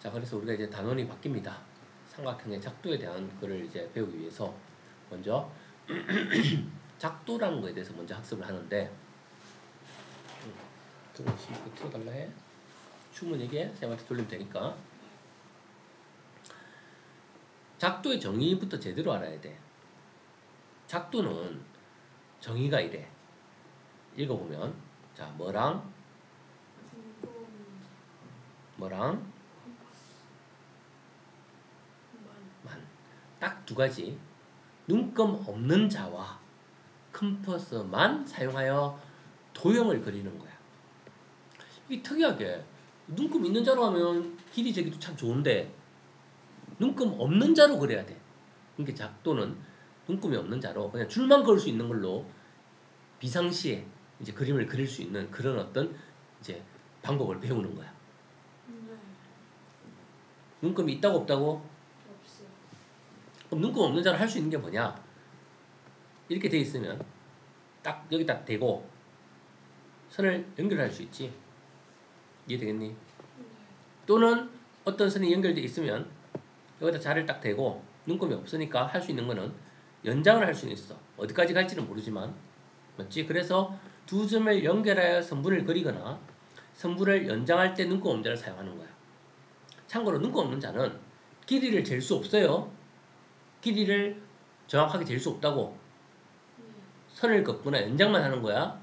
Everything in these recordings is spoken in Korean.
자, 그래서 우리가 이제 단원이 바뀝니다. 삼각형의 작도에 대한 거를 이제 배우기 위해서 먼저 작도라는 거에 대해서 먼저 학습을 하는데, 그럼 이거 틀어달라 해. 주문에게 쌤한테 돌리면 되니까. 작도의 정의부터 제대로 알아야 돼. 작도는 정의가 이래. 읽어보면, 자, 뭐랑 만. 딱 두 가지. 눈금 없는 자와 컴퍼스만 사용하여 도형을 그리는 거야. 이게 특이하게 눈금 있는 자로 하면 길이 재기도 참 좋은데 눈금 없는 자로 그려야 돼. 그러니까 작도는 눈금이 없는 자로 그냥 줄만 그을 수 있는 걸로 비상시에 이제 그림을 그릴 수 있는 그런 어떤 이제 방법을 배우는 거야. 눈금이 있다고 없다고? 없어요. 그럼 눈금 없는 자로 할 수 있는 게 뭐냐? 이렇게 돼 있으면 딱 여기 딱 대고 선을 연결할 수 있지. 이해되겠니? 또는 어떤 선이 연결돼 있으면 여기다 자를 딱 대고 눈금이 없으니까 할 수 있는 거는 연장을 할 수는 있어. 어디까지 갈지는 모르지만, 맞지? 그래서 두 점을 연결하여 선분을 그리거나 선분을 연장할 때 눈금 없는 자를 사용하는 거야. 참고로 눈금 없는 자는 길이를 잴 수 없어요. 길이를 정확하게 잴 수 없다고. 선을 긋거나 연장만 하는 거야.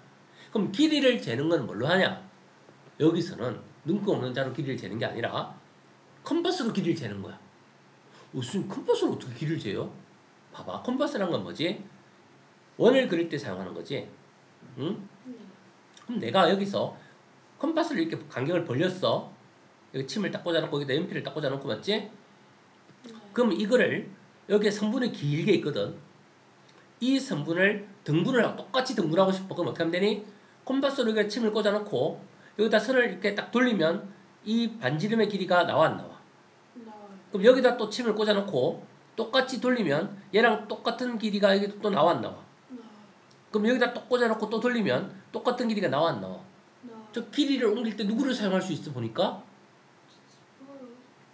그럼 길이를 재는 건 뭘로 하냐? 여기서는 눈금 없는 자로 길이를 재는 게 아니라 컴퍼스로 길이를 재는 거야. 무슨 컴퍼스로 어떻게 길이를 재요? 봐봐. 컴퍼스란 건 뭐지? 원을 그릴 때 사용하는 거지. 응? 그럼 내가 여기서 컴퍼스를 이렇게 간격을 벌렸어. 여기 침을 딱 꽂아놓고 여기다 연필을 딱 꽂아놓고, 맞지? 그럼 이거를 여기에 선분이 길게 있거든. 이 선분을 등분을 하고 똑같이 등분하고 싶어. 그럼 어떻게 하면 되니? 컴퍼스로 여기에 침을 꽂아놓고 여기다 선을 이렇게 딱 돌리면 이 반지름의 길이가 나와 안 나와? 그럼 여기다 또 침을 꽂아놓고 똑같이 돌리면 얘랑 똑같은 길이가 여기 또 나와 안 나와? 그럼 여기다 또 꽂아놓고 또 돌리면 똑같은 길이가 나와 안 나와? 저 길이를 옮길 때 누구를 사용할 수 있어 보니까?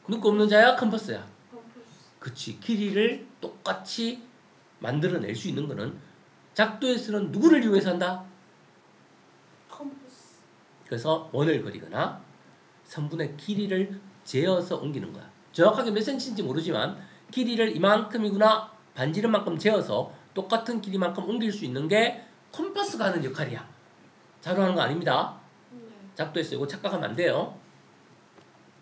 눈금 없는 자야? 컴퍼스야? 그치. 길이를 똑같이 만들어낼 수 있는 거는 작도에서는 누구를 이용해서 한다? 컴퍼스. 그래서 원을 그리거나 선분의 길이를 재어서 옮기는 거야. 정확하게 몇 센치인지 모르지만 길이를 이만큼이구나 반지름만큼 재어서 똑같은 길이만큼 옮길 수 있는 게 컴퍼스가 하는 역할이야. 자로 하는 거 아닙니다. 작도에서 이거 착각하면 안 돼요.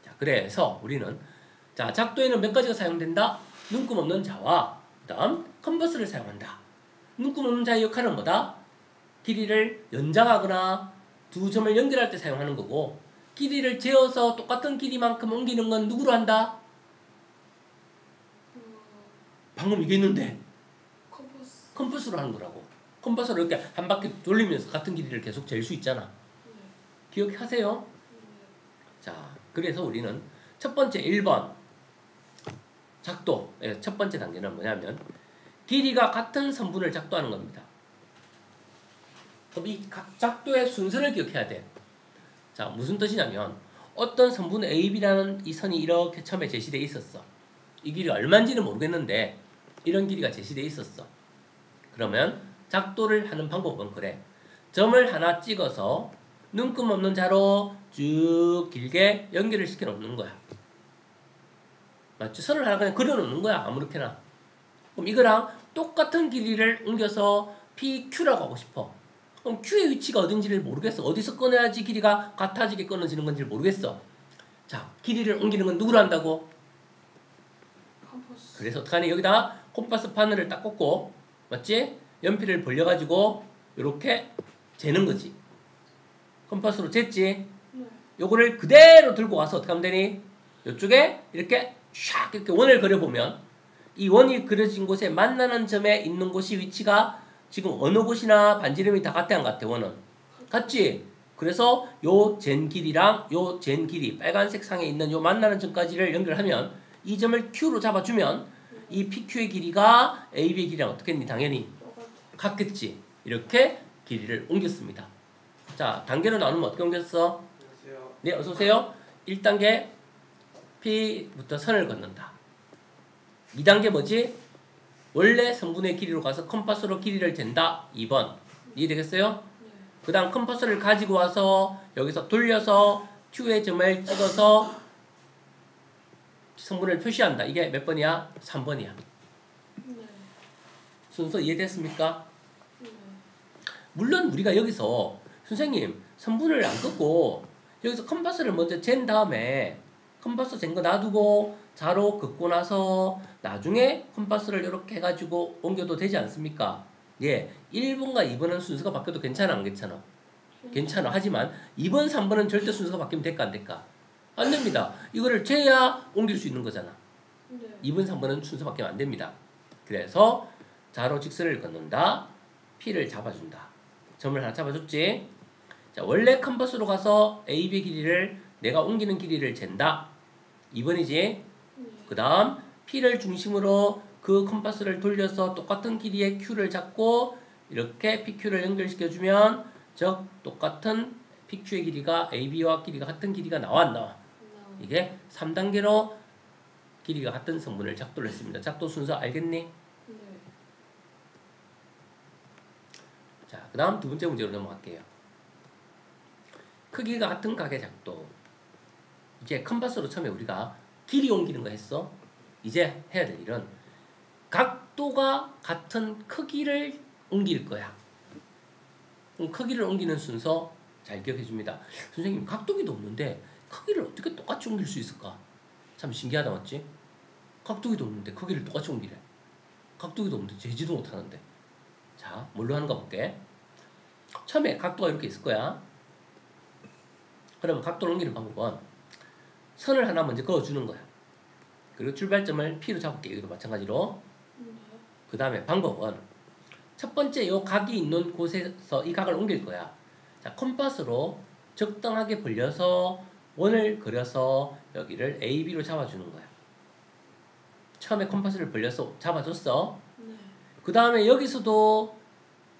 자, 그래서 우리는 자, 작도에는 몇 가지가 사용된다? 눈금 없는 자와 그다음 컴퍼스를 사용한다. 눈금 없는 자의 역할은 뭐다? 길이를 연장하거나 두 점을 연결할 때 사용하는 거고, 길이를 재어서 똑같은 길이만큼 옮기는 건 누구로 한다? 방금 이게 있는데 컴퍼스로 하는 거라고. 컴퍼스로 이렇게 한 바퀴 돌리면서 같은 길이를 계속 잴 수 있잖아. 기억하세요? 자, 그래서 우리는 첫 번째 1번 작도의 첫 번째 단계는 뭐냐면 길이가 같은 선분을 작도하는 겁니다. 그럼 이 작도의 순서를 기억해야 돼. 자, 무슨 뜻이냐면 어떤 선분 AB라는 이 선이 이렇게 처음에 제시되어 있었어. 이 길이가 얼마인지는 모르겠는데 이런 길이가 제시되어 있었어. 그러면 작도를 하는 방법은 그래. 점을 하나 찍어서 눈금 없는 자로 쭉 길게 연결을 시켜 놓는 거야. 맞지? 선을 하나 그냥 그려 놓는 거야. 아무렇게나. 그럼 이거랑 똑같은 길이를 옮겨서 PQ라고 하고 싶어. 그럼 Q의 위치가 어딘지를 모르겠어. 어디서 꺼내야지 길이가 같아지게 끊어지는 건지 모르겠어. 자, 길이를 옮기는 건 누구로 한다고? 컴퍼스. 그래서 어떡하니? 여기다 콤파스 바늘을 딱 꽂고, 맞지? 연필을 벌려가지고 이렇게 재는 거지. 컴파스로 쟀지? 요거를 그대로 들고 와서 어떻게 하면 되니? 이쪽에 이렇게 샥 이렇게 원을 그려보면 이 원이 그려진 곳에 만나는 점에 있는 곳이 위치가 지금 어느 곳이나 반지름이 다 같아 안 같아? 원은 같지? 그래서 요 잰 길이랑 요 잰 길이 빨간색 상에 있는 요 만나는 점까지를 연결하면 이 점을 Q로 잡아주면 이 PQ의 길이가 AB의 길이랑 어떻게 했니? 당연히 같겠지? 이렇게 길이를 옮겼습니다. 자, 단계로 나누면 어떻게 옮겼어? 안녕하세요. 네, 어서오세요. 1단계 P부터 선을 긋는다. 2단계 뭐지? 원래 성분의 길이로 가서 컴파스로 길이를 잰다. 2번. 이해되겠어요? 네. 그 다음 컴파스를 가지고 와서 여기서 돌려서 Q의 점을 찍어서 성분을 표시한다. 이게 몇 번이야? 3번이야. 네. 순서 이해됐습니까? 네. 물론 우리가 여기서 선생님 성분을 안 긋고 여기서 컴파스를 먼저 잰 다음에 컴파스 잰 거 놔두고 자로 긋고 나서 나중에 컴파스를 이렇게 해가지고 옮겨도 되지 않습니까? 예, 1번과 2번은 순서가 바뀌어도 괜찮아 안 괜찮아? 괜찮아. 하지만 2번, 3번은 절대 순서가 바뀌면 될까 안 될까? 안 됩니다. 이거를 재야 옮길 수 있는 거잖아. 네. 2번, 3번은 순서 바뀌면 안 됩니다. 그래서 자로 직선을 긋는다. P를 잡아준다. 점을 하나 잡아줬지. 자, 원래 컴파스로 가서 AB의 길이를 내가 옮기는 길이를 잰다. 2번이지. 네. 그 다음 P를 중심으로 그 컴파스를 돌려서 똑같은 길이의 Q를 잡고 이렇게 PQ를 연결시켜주면 즉 똑같은 PQ의 길이가 AB와 길이가 같은 길이가 나와 안 나와? 이게 3단계로 길이가 같은 성분을 작도를 했습니다. 작도 순서 알겠니? 네. 자, 그 다음 두 번째 문제로 넘어갈게요. 크기가 같은 각의 작도. 이제 컴파스로 처음에 우리가 길이 옮기는 거 했어. 이제 해야 될 일은 각도가 같은 크기를 옮길 거야. 그럼 크기를 옮기는 순서 잘 기억해 줍니다. 선생님, 각도기도 없는데 크기를 어떻게 똑같이 옮길 수 있을까? 참 신기하다, 맞지? 각도기도 없는데 크기를 똑같이 옮기래. 각도기도 없는데 재지도 못하는데. 자, 뭘로 하는가 볼게. 처음에 각도가 이렇게 있을 거야. 그러면 각도를 옮기는 방법은 선을 하나 먼저 그어주는 거야. 그리고 출발점을 P로 잡을게. 여기도 마찬가지로. 네. 그 다음에 방법은 첫 번째 요 각이 있는 곳에서 이 각을 옮길 거야. 자, 컴파스로 적당하게 벌려서 원을 그려서 여기를 AB로 잡아주는 거야. 처음에 컴파스를 벌려서 잡아줬어. 네. 그 다음에 여기서도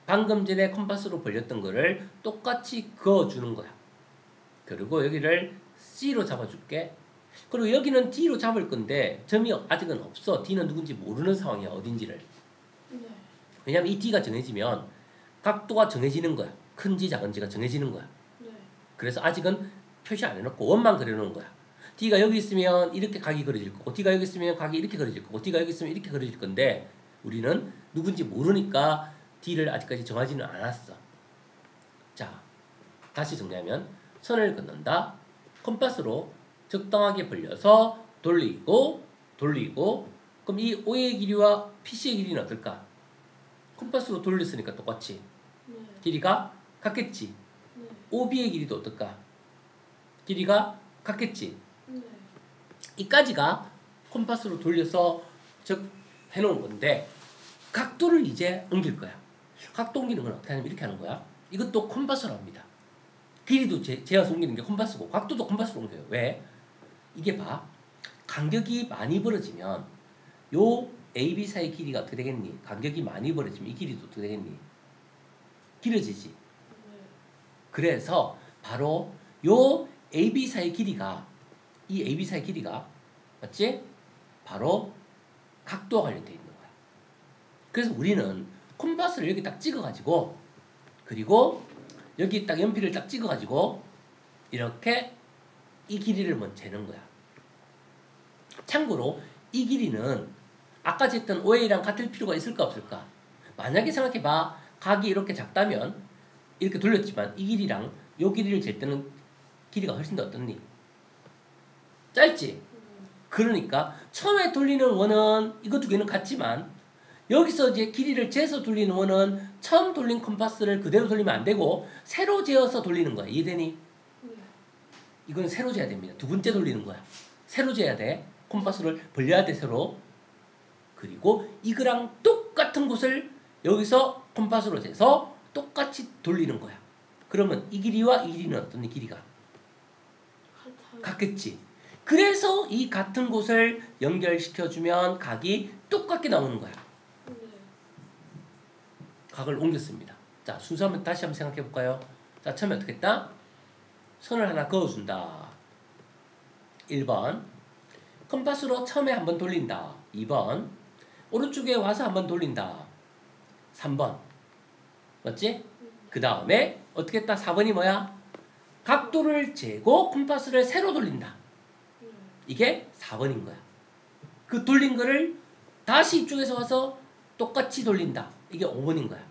방금 전에 컴파스로 벌렸던 거를 똑같이 그어주는 거야. 그리고 여기를 C로 잡아줄게. 그리고 여기는 D로 잡을 건데 점이 아직은 없어. D는 누군지 모르는 상황이야. 어딘지를. 네. 왜냐면 이 D가 정해지면 각도가 정해지는 거야. 큰지 작은지가 정해지는 거야. 네. 그래서 아직은 표시 안 해놓고 원만 그려놓은 거야. D가 여기 있으면 이렇게 각이 그려질 거고 D가 여기 있으면 각이 이렇게 그려질 거고 D가 여기 있으면 이렇게 그려질 건데 우리는 누군지 모르니까 D를 아직까지 정하지는 않았어. 자, 다시 정리하면 선을 긋는다. 컴파스로 적당하게 벌려서 돌리고 그럼 이 O의 길이와 PC의 길이는 어떨까? 컴파스로 돌렸으니까 똑같이 네. 길이가 같겠지. 네. OB의 길이도 어떨까? 길이가 같겠지. 네. 이까지가 컴파스로 돌려서 즉 해놓은 건데 각도를 이제 옮길 거야. 각도 옮기는 건 어떻게 하냐면 이렇게 하는 거야. 이것도 컴파스로 합니다. 길이도 재어서 옮기는 게 컴파스고 각도도 컴파스로 옮겨요. 왜? 이게 봐. 간격이 많이 벌어지면 요 AB 사이 길이가 어떻게 되겠니? 간격이 많이 벌어지면 이 길이도 어떻게 되겠니? 길어지지. 네. 그래서 바로 요 AB 사이 길이가 이 AB 사이 길이가 맞지? 바로 각도와 관련되어 있는 거야. 그래서 우리는 콤파스를 여기 딱 찍어가지고 그리고 여기 딱 연필을 딱 찍어가지고 이렇게 이 길이를 먼저 재는 거야. 참고로 이 길이는 아까 쟀던 OA랑 같을 필요가 있을까 없을까? 만약에 생각해봐. 각이 이렇게 작다면 이렇게 돌렸지만 이 길이랑 이 길이를 잴 때는 길이가 훨씬 더 어떻니? 짧지? 그러니까 처음에 돌리는 원은 이거 두 개는 같지만 여기서 이제 길이를 재서 돌리는 원은 처음 돌린 컴파스를 그대로 돌리면 안 되고 새로 재어서 돌리는 거야. 이해되니? 이건 새로 재야 됩니다. 두 번째 돌리는 거야. 새로 재야 돼. 컴파스를 벌려야 돼 새로. 그리고 이거랑 똑같은 곳을 여기서 컴파스로 재서 똑같이 돌리는 거야. 그러면 이 길이와 이 길이는 어떤 길이가? 같겠지. 그래서 이 같은 곳을 연결시켜주면 각이 똑같게 나오는 거야. 각을 옮겼습니다. 자, 순서 한번 다시 한번 생각해 볼까요? 자, 처음에 어떻게 했다? 선을 하나 그어준다. 1번. 컴파스로 처음에 한번 돌린다. 2번. 오른쪽에 와서 한번 돌린다. 3번. 맞지? 그 다음에 어떻게 했다? 4번이 뭐야? 각도를 재고 컴파스를 세로 돌린다. 이게 4번인 거야. 그 돌린 거를 다시 이쪽에서 와서 똑같이 돌린다. 이게 5번인 거야.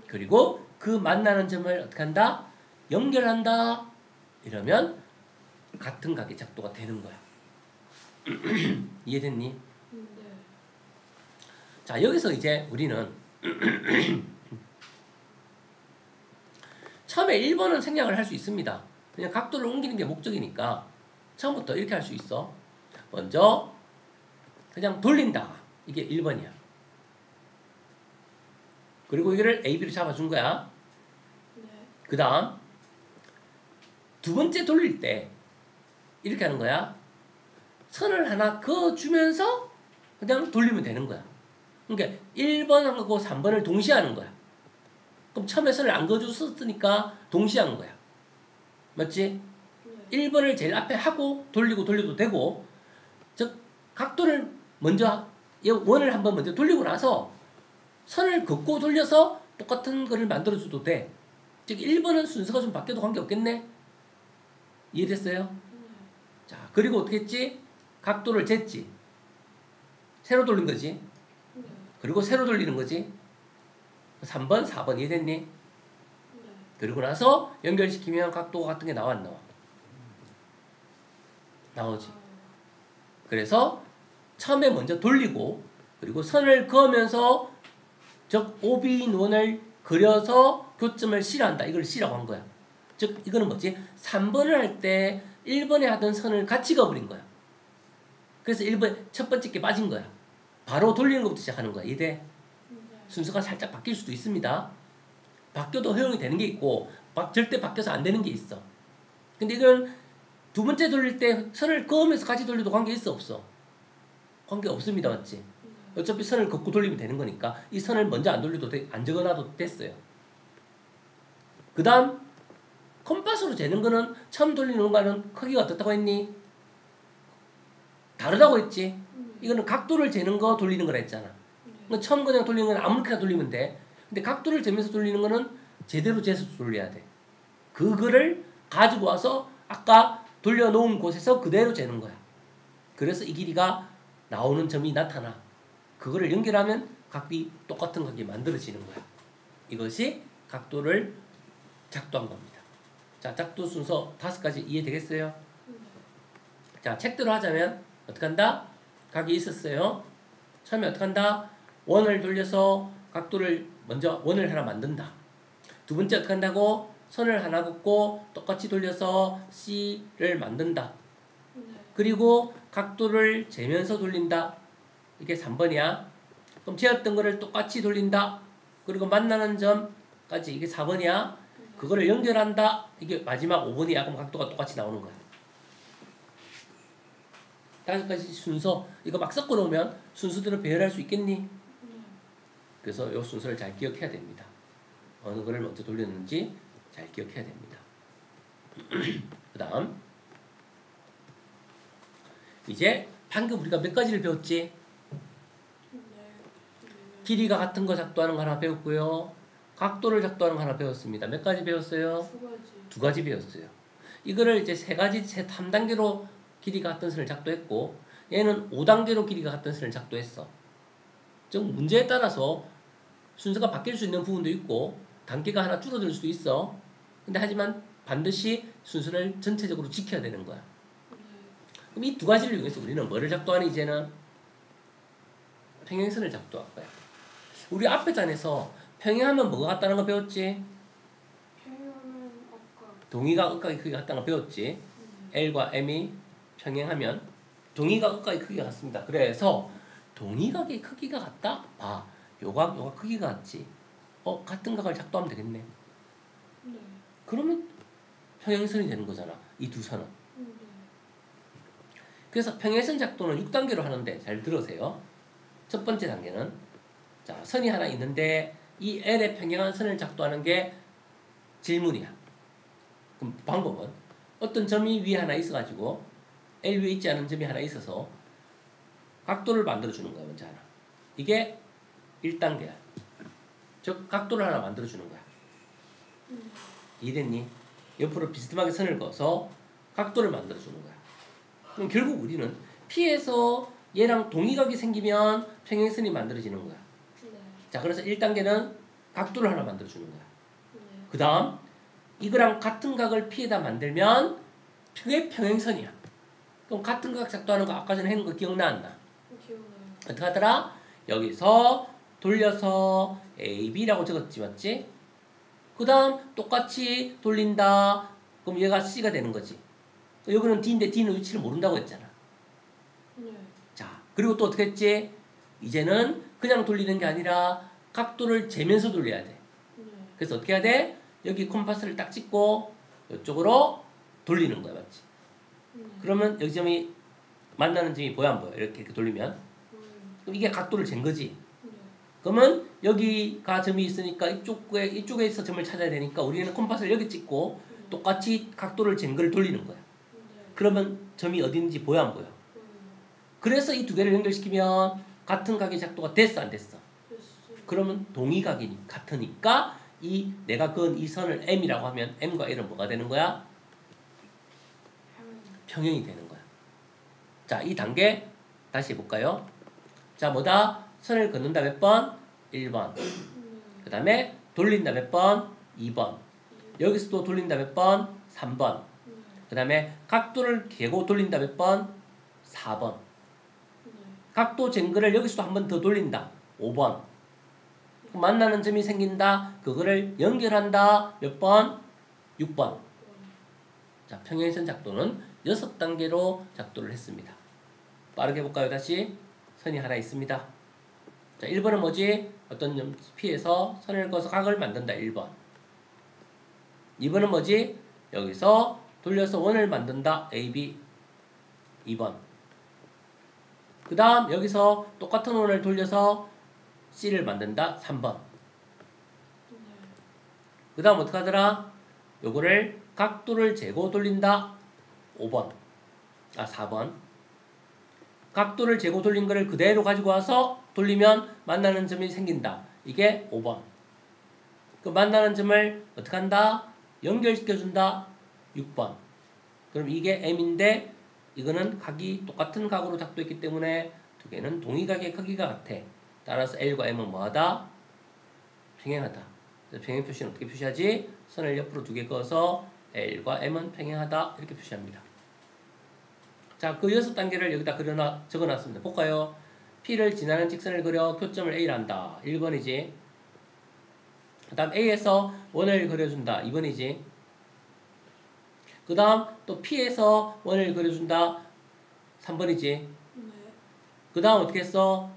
그리고 그 만나는 점을 어떻게 한다? 연결한다. 이러면 같은 각의 작도가 되는 거야. 이해됐니? 네. 자, 여기서 이제 우리는 처음에 1번은 생략을 할 수 있습니다. 그냥 각도를 옮기는 게 목적이니까 처음부터 이렇게 할 수 있어. 먼저 그냥 돌린다. 이게 1번이야. 그리고 이거를 AB로 잡아준 거야. 네. 그 다음 두 번째 돌릴 때 이렇게 하는 거야. 선을 하나 그어주면서 그냥 돌리면 되는 거야. 그러니까 1번하고 3번을 동시에 하는 거야. 그럼 처음에 선을 안 그어줬으니까 동시에 하는 거야. 맞지? 네. 1번을 제일 앞에 하고 돌리고 돌려도 되고, 즉 각도를 먼저 원을 한번 먼저 돌리고 나서 선을 긋고 돌려서 똑같은 거를 만들어줘도 돼. 즉 1번은 순서가 좀 바뀌어도 관계없겠네. 이해됐어요? 네. 자, 그리고 어떻게 했지? 각도를 쟀지. 세로 돌린 거지. 네. 그리고 세로 돌리는 거지. 3번, 4번 이해됐니? 네. 그리고 나서 연결시키면 각도가 같은 게 나와 안 나와? 나오지. 그래서 처음에 먼저 돌리고 그리고 선을 그으면서 즉 오비원을 그려서 교점을 실한다. 이걸 C라고 한 거야. 즉 이거는 뭐지? 3번을 할 때 1번에 하던 선을 같이 그어버린 거야. 그래서 1번 첫 번째 게 빠진 거야. 바로 돌리는 것부터 시작하는 거야. 이해? 네. 순서가 살짝 바뀔 수도 있습니다. 바뀌어도 허용이 되는 게 있고 절대 바뀌어서 안 되는 게 있어. 근데 이건 두 번째 돌릴 때 선을 그으면서 같이 돌려도 관계 있어 없어? 관계 없습니다. 맞지? 네. 어차피 선을 긋고 돌리면 되는 거니까 이 선을 먼저 안 돌려도 안 적어놔도 됐어요. 그 다음 컴파스로 재는 거는 처음 돌리는 거는 크기가 어떻다고 했니? 다르다고 했지? 이거는 각도를 재는 거 돌리는 거라 했잖아. 네. 처음 그냥 돌리는 건 아무렇게나 돌리면 돼. 근데 각도를 재면서 돌리는 거는 제대로 재서 돌려야 돼. 그거를 가지고 와서 아까 돌려놓은 곳에서 그대로 재는 거야. 그래서 이 길이가 나오는 점이 나타나. 그거를 연결하면 각이 똑같은 각이 만들어지는 거야. 이것이 각도를 작도한 겁니다. 자, 작도 순서 5가지 이해되겠어요? 네. 자, 책대로 하자면 어떻게 한다? 각이 있었어요. 처음에 어떻게 한다? 원을 돌려서 각도를 먼저 원을 하나 만든다. 두 번째 어떻게 한다고? 선을 하나 긋고 똑같이 돌려서 C를 만든다. 네. 그리고 각도를 재면서 돌린다. 이게 3번이야. 그럼 재었던 거를 똑같이 돌린다. 그리고 만나는 점까지 이게 4번이야. 그거를 연결한다. 이게 마지막 5번이야. 그럼 각도가 똑같이 나오는 거야. 5가지 순서 이거 막 섞어 놓으면 순서대로 배열할 수 있겠니? 네. 그래서 이 순서를 잘 기억해야 됩니다. 어느 거를 먼저 돌렸는지 잘 기억해야 됩니다. 그 다음 이제 방금 우리가 몇 가지를 배웠지? 네. 길이가 같은 거 작도하는 거 하나 배웠고요. 각도를 작도하는 거 하나 배웠습니다. 몇 가지 배웠어요? 2가지. 2가지 배웠어요. 이거를 이제 3단계로 길이가 같은 선을 작도했고 얘는 5단계로 길이가 같은 선을 작도했어. 즉 문제에 따라서 순서가 바뀔 수 있는 부분도 있고 단계가 하나 줄어들 수도 있어. 근데 하지만 반드시 순서를 전체적으로 지켜야 되는 거야. 네. 그럼 이 2가지를 이용해서 우리는 뭐를 작도하니 이제는? 평행선을 작도할 거야. 우리 앞에 단에서 평행하면 뭐가 같다는 거 배웠지? 평행하면 아까. 동의가 극각의 크기가 같다는 거 배웠지? 네. L과 M이 평행하면 동의가 극각의 크기가 같습니다. 그래서 동의각의 크기가 같다? 봐. 요각 크기가 같지? 같은 각을 작도하면 되겠네. 네. 그러면 평행선이 되는 거잖아. 이 두 선은. 네. 그래서 평행선 작도는 6단계로 하는데 잘 들으세요. 첫 번째 단계는 자, 선이 하나 있는데 이 L의 평행한 선을 작도하는 게 질문이야. 그럼 방법은 어떤 점이 위에 하나 있어가지고 L 위에 있지 않은 점이 하나 있어서 각도를 만들어주는 거야. 먼저 하나. 이게 1단계야. 즉 각도를 하나 만들어주는 거야. 이해됐니? 옆으로 비스듬하게 선을 그어서 각도를 만들어주는 거야. 그럼 결국 우리는 P에서 얘랑 동의각이 생기면 평행선이 만들어지는 거야. 네. 자, 그래서 1단계는 각도를 하나 만들어주는 거야. 네. 그 다음 이거랑 같은 각을 P에다 만들면 그게 평행선이야. 그럼 같은 각 작도하는 거 아까 전에 했는 거 기억나 안 나? 기억나요. 어떻게 하더라? 여기서 돌려서 AB라고 적었지, 맞지? 그 다음 똑같이 돌린다. 그럼 얘가 C가 되는 거지. 여기는 D인데 D는 위치를 모른다고 했잖아. 네. 자, 그리고 또 어떻게 했지? 이제는 그냥 돌리는 게 아니라 각도를 재면서 돌려야 돼. 네. 그래서 어떻게 해야 돼? 여기 콤파스를 딱 찍고 이쪽으로 돌리는 거야, 맞지? 네. 그러면 여기 점이 만나는 점이 보여 안 보여? 이렇게 돌리면 그럼 이게 각도를 잰 거지. 네. 그러면 여기가 점이 있으니까 이쪽에서 점을 찾아야 되니까 우리는 콤파스를 여기 찍고 똑같이 각도를 잰 걸 돌리는 거야. 네. 그러면 점이 어딘지 보여 안 보여? 그래서 이 두 개를 연결시키면 같은 각의 작도가 됐어 안 됐어? 됐어요. 그러면 동의각이 같으니까 이 내가 그은 이 선을 M이라고 하면 M과 L은 뭐가 되는 거야? 평행이 되는 거야. 자, 이 단계 다시 해볼까요? 자, 뭐다? 선을 긋는다 몇 번? 1번. 그 다음에 돌린다 몇 번? 2번. 여기서 또 돌린다 몇 번? 3번. 그 다음에 각도를 개고 돌린다 몇 번? 4번. 각도 잰 거를 여기서도 한 번 더 돌린다. 5번. 만나는 점이 생긴다. 그거를 연결한다. 몇 번? 6번. 자, 평행선 작도는 6단계로 작도를 했습니다. 빠르게 볼까요? 다시. 선이 하나 있습니다. 자, 1번은 뭐지? 어떤 점 P에서 선을 그어서 각을 만든다. 1번. 2번은 뭐지? 여기서 돌려서 원을 만든다. AB. 2번. 그 다음 여기서 똑같은 원을 돌려서 C를 만든다. 3번. 그 다음 어떻게 하더라? 요거를 각도를 재고 돌린다. 5번. 4번. 각도를 재고 돌린 거를 그대로 가지고 와서 돌리면 만나는 점이 생긴다. 이게 5번. 그 만나는 점을 어떻게 한다? 연결시켜준다. 6번. 그럼 이게 M인데 이거는 각이 똑같은 각으로 작도했기 때문에 두 개는 동의각의 크기가 같아. 따라서 L과 M은 뭐하다? 평행하다. 그래서 평행 표시는 어떻게 표시하지? 선을 옆으로 두 개 그어서 L과 M은 평행하다. 이렇게 표시합니다. 자, 그 6단계를 여기다 적어놨습니다. 볼까요? P를 지나는 직선을 그려 교점을 A를 한다. 1번이지. 그 다음 A에서 원을 그려준다. 2번이지. 그 다음 또 P에서 원을 그려준다. 3번이지. 네. 그 다음 어떻게 했어?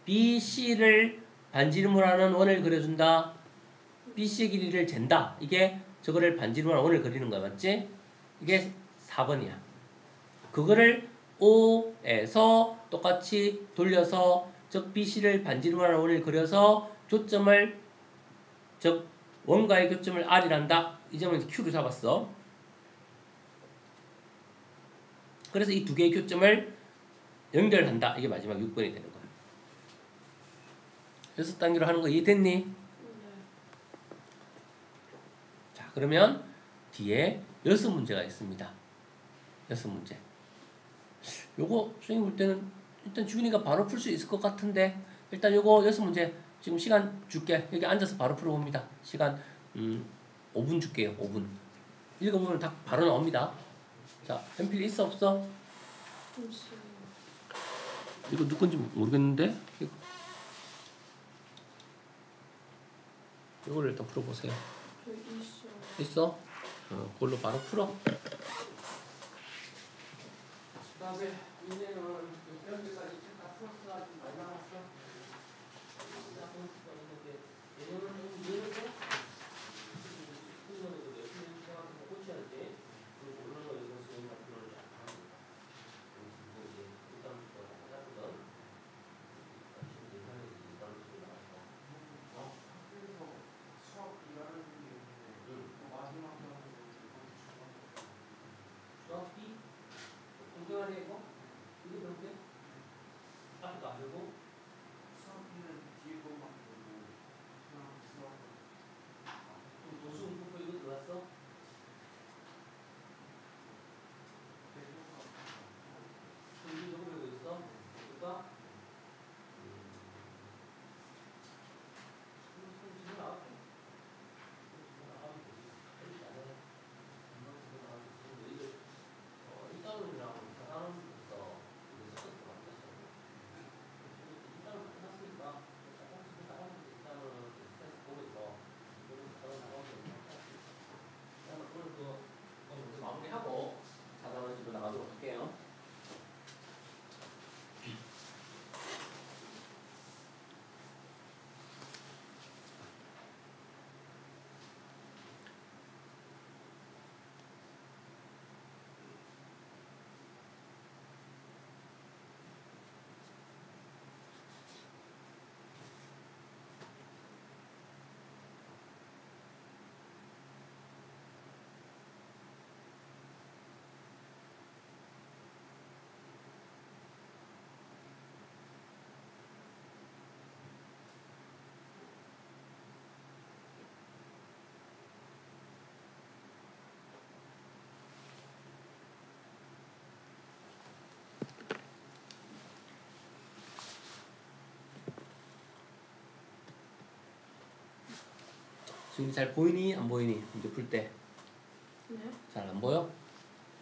BC를 반지름으로 하는 원을 그려준다. BC의 길이를 잰다. 이게 저거를 반지름으로 하는 원을 그리는 거야. 맞지? 이게 4번이야. 그거를 O에서 똑같이 돌려서 즉 BC를 반지름으로 하는 원을 그려서 교점을 즉 원과의 교점을 R이란다. 이 점을 Q로 잡았어. 그래서 이 두 개의 교점을 연결한다. 이게 마지막 6번이 되는 거야. 6단계로 하는 거 이해됐니? 자, 그러면 뒤에 6문제가 있습니다. 6문제. 요거 선생님 볼 때는 일단 주민이가 바로 풀 수 있을 것 같은데 일단 요거 6문제 지금 시간 줄게. 여기 앉아서 바로 풀어봅니다. 시간 5분 줄게요. 5분. 읽어보면 다 바로 나옵니다. 자, 연필 있어 없어? 이거 누구 건지 모르겠는데 이거를 일단 풀어보세요. 있어? 그걸로 바로 풀어. 그다음에 이제는 여기까지 다 풀었어. 아직 많이 남았어. 말이야 이거? 이거 몇 개? 앞에도 안 되고 수학비는 뒤에 것만 보고 수학 그럼 도수 분포 이거 들어갔어? 그럼 이거 누구 배우고 있어? 그러니까 지금 나왔대. 지금 나가면 되지. 그렇지 않아요? 지금 나가면 되지. 이거 일단원이랑 사단원이 있어. 이거 섞어서 만들었어. 일단은 만났으니까 사단원 일단은 테스트 보면서 이거는 사단원 나가면 일단은 오늘 그거 먼저 마무리하고 사단원 집으로 나가도록 할게요. 지금 잘 보이니? 안 보이니? 이제 풀 때 잘 네? 안 보여?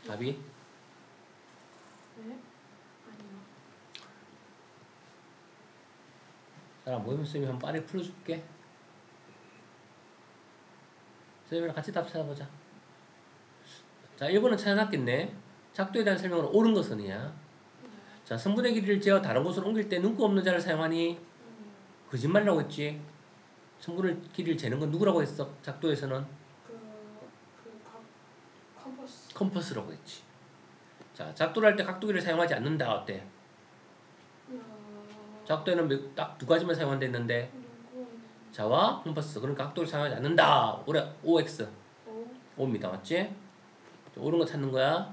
답이? 네? 아니요. 잘 안 보이면 쌤이 한번 빠르게 풀어줄게. 쌤이랑 같이 답 찾아보자. 자, 1번은 찾아놨겠네. 작도에 대한 설명은 옳은 것은이야. 네. 자, 성분의 길이를 재어 다른 곳으로 옮길 때 눈곱 없는 자를 사용하니 거짓말이라고 했지. 성분의 길이를 재는 건 누구라고 했어? 작도에서는 컴퍼스. 컴퍼스라고 했지. 자, 작도를 할 때 각도기를 사용하지 않는다. 어때? 작도에는 딱 두 가지만 사용한다 했는데 자와 컴퍼스. 그러니까 각도를 사용하지 않는다. 올해 OX. O입니다. 맞지? 옳은 거 찾는 거야.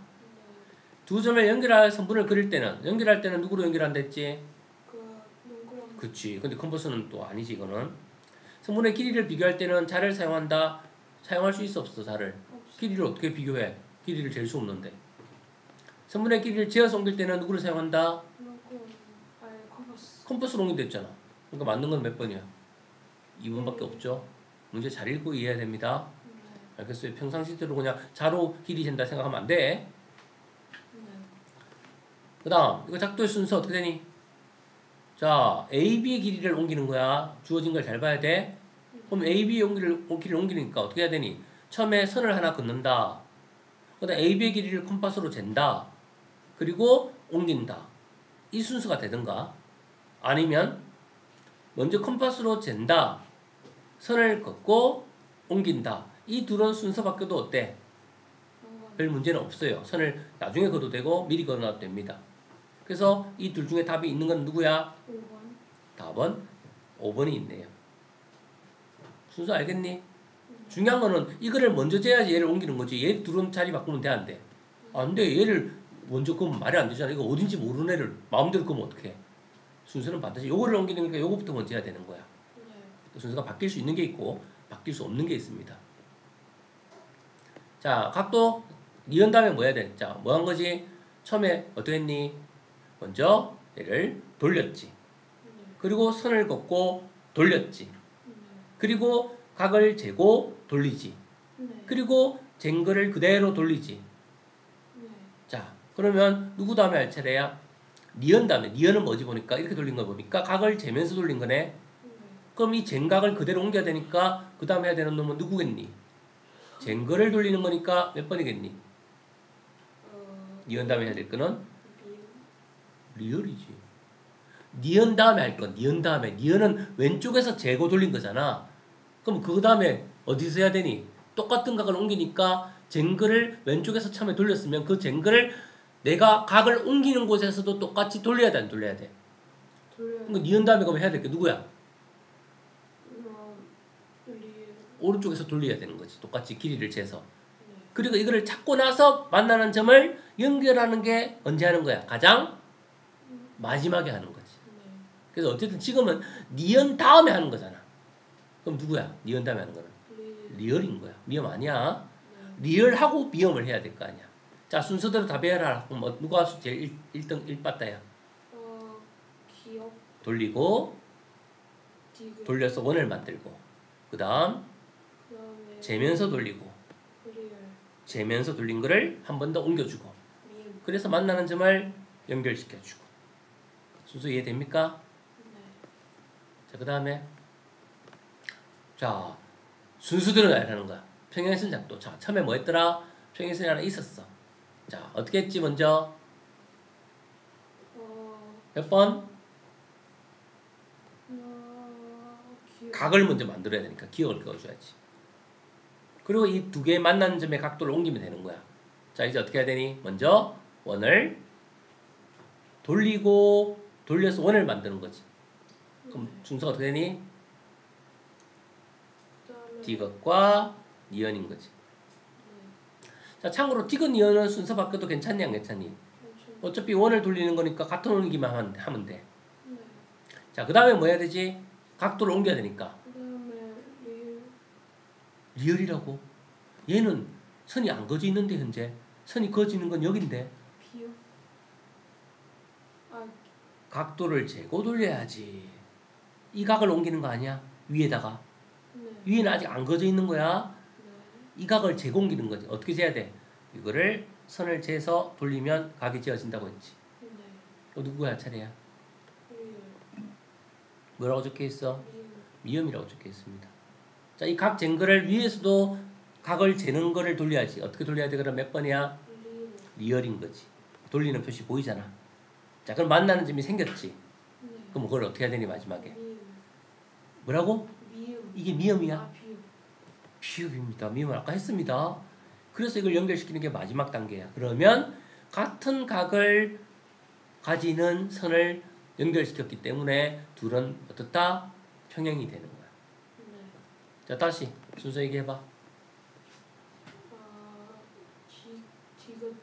두 점을 연결할 성분을 그릴 때는 연결할 때는 누구로 연결한다 했지? 그치. 근데 컴퍼스는 또 아니지 이거는. 성분의 길이를 비교할 때는 자를 사용한다. 사용할 수 있어 없어 자를? 길이를 어떻게 비교해? 길이를 잴 수 없는데. 성분의 길이를 재어서 옮길 때는 누구를 사용한다? 컴퍼스로 옮긴댔잖아. 그러니까 맞는 건 몇 번이야? 2번밖에 없죠. 문제 잘 읽고 이해해야 됩니다. 알겠어요? 평상시대로 그냥 자로 길이 잰다 생각하면 안 돼. 그 다음 이거 작도의 순서 어떻게 되니? 자, AB의 길이를 옮기는 거야. 주어진 걸 잘 봐야 돼. 그럼 AB의 길이를 옮기니까 어떻게 해야 되니? 처음에 선을 하나 긋는다. 그 다음 AB의 길이를 컴파스로 잰다. 그리고 옮긴다. 이 순서가 되든가 아니면 먼저 컴파스로 잰다. 선을 긋고 옮긴다. 이 둘은 순서 바뀌어도 어때? 별 문제는 없어요. 선을 나중에 그어도 되고 미리 그어놔도 됩니다. 그래서 이 둘 중에 답이 있는 건 누구야? 5번. 답은 5번이 있네요. 순서 알겠니? 중요한 거는 이거를 먼저 재야지 얘를 옮기는 거지. 얘 둘은 자리 바꾸면 돼, 안 돼? 안 돼. 얘를 먼저 그으면 말이 안 되잖아. 이거 어딘지 모르는 애를 마음대로 그으면 어떡해. 순서는 반드시 요거를 옮기는 거니까 요거부터 먼저 해야 되는 거야. 순서가 바뀔 수 있는 게 있고 바뀔 수 없는 게 있습니다. 자, 각도 니은 다음에 뭐 해야 돼? 자, 뭐 한 거지? 처음에 어떻게 했니? 먼저 얘를 돌렸지. 그리고 선을 긋고 돌렸지. 그리고 각을 재고 돌리지. 그리고 잰 거를 그대로 돌리지. 자, 그러면 누구 다음에 할 차례야? 니은 다음에. 니은은 뭐지 보니까? 이렇게 돌린 거 보니까 각을 재면서 돌린 거네. 그럼 이 잰 각을 그대로 옮겨야 되니까 그 다음에 해야 되는 놈은 누구겠니? 잰 거를 돌리는 거니까 몇 번이겠니? 니은 다음에 해야 될 거는? 리얼이지. 니은 다음에 할 건 니은 다음에. 니은은 왼쪽에서 재고 돌린 거잖아. 그럼 그 다음에 어디서 해야 되니? 똑같은 각을 옮기니까 잰 거를 왼쪽에서 처음에 돌렸으면 그 잰 거를 내가 각을 옮기는 곳에서도 똑같이 돌려야 돼, 안 돌려야 돼? 그러니까 니은 다음에 그럼 해야 될 게 누구야? 오른쪽에서 돌려야 되는 거지. 똑같이 길이를 재서. 그리고 이거를 찾고 나서 만나는 점을 연결하는 게 언제 하는 거야? 가장 마지막에 하는 거지. 네. 그래서 어쨌든 지금은 니은 다음에 하는 거잖아. 그럼 누구야? 니은 다음에 하는 거는? 리얼인 거야. 미음 아니야. 네. 리얼하고 미음을 해야 될 거 아니야. 자, 순서대로 다 배워라. 그럼 누가 제일 1등 1빠따야? 기억. 돌리고 디귿. 돌려서 원을 만들고 그 다음 그다음에 재면서 돌리고 리얼. 재면서 돌린 거를 한 번 더 옮겨주고 미음. 그래서 만나는 점을 연결시켜주고 순서 이해됩니까? 네. 자, 그 다음에 자 순수대로 나열하는 거야. 평행선 작도. 자, 처음에 뭐 했더라? 평행선이 하나 있었어. 자, 어떻게 했지 먼저? 몇 번? 기억. 각을 먼저 만들어야 되니까 기억을 그어줘야지. 그리고 이 두 개의 만나는 점의 각도를 옮기면 되는 거야. 자, 이제 어떻게 해야 되니? 먼저 원을 돌리고 돌려서 원을 만드는 거지. 그럼 순서가 어떻게 되니? 그다음에 디귿과 니은인 거지. 자, 참고로 디귿 니은은 순서 바뀌어도 괜찮니 안 괜찮니? 어차피 원을 돌리는 거니까 같은 옮기만 하면 돼. 네. 자, 그 다음에 뭐 해야 되지? 각도를 옮겨야 되니까. 그다음에 리을. 리얼이라고. 얘는 선이 안 그어져 있는데 현재. 선이 그어지는 건 여긴데. 비읍. 각도를 재고 돌려야지. 이 각을 옮기는 거 아니야? 위에다가. 네. 위에는 아직 안 그어져 있는 거야. 네. 이 각을 재고 옮기는 거지. 어떻게 재야 돼? 이거를 선을 재서 돌리면 각이 지어진다고 했지. 네. 누구야 차례야? 리을. 뭐라고 적혀 있어? 미음. 미음이라고 적혀 있습니다. 자, 이 각 잰 거를 위에서도 각을 재는 거를 돌려야지. 어떻게 돌려야 돼? 그럼 몇 번이야? 리을. 리얼인 거지. 돌리는 표시 보이잖아. 자, 그럼 만나는 점이 생겼지. 네. 그럼 그걸 어떻게 해야 되니 마지막에? 미음. 뭐라고? 미음. 이게 미음이야? 아 비읍. 비읍입니다. 미음을 아까 했습니다. 그래서 이걸 연결시키는 게 마지막 단계야. 그러면 같은 각을 가지는 선을 연결시켰기 때문에 둘은 어떻다? 평행이 되는 거야. 네. 자, 다시 순서 얘기해봐. 디귿.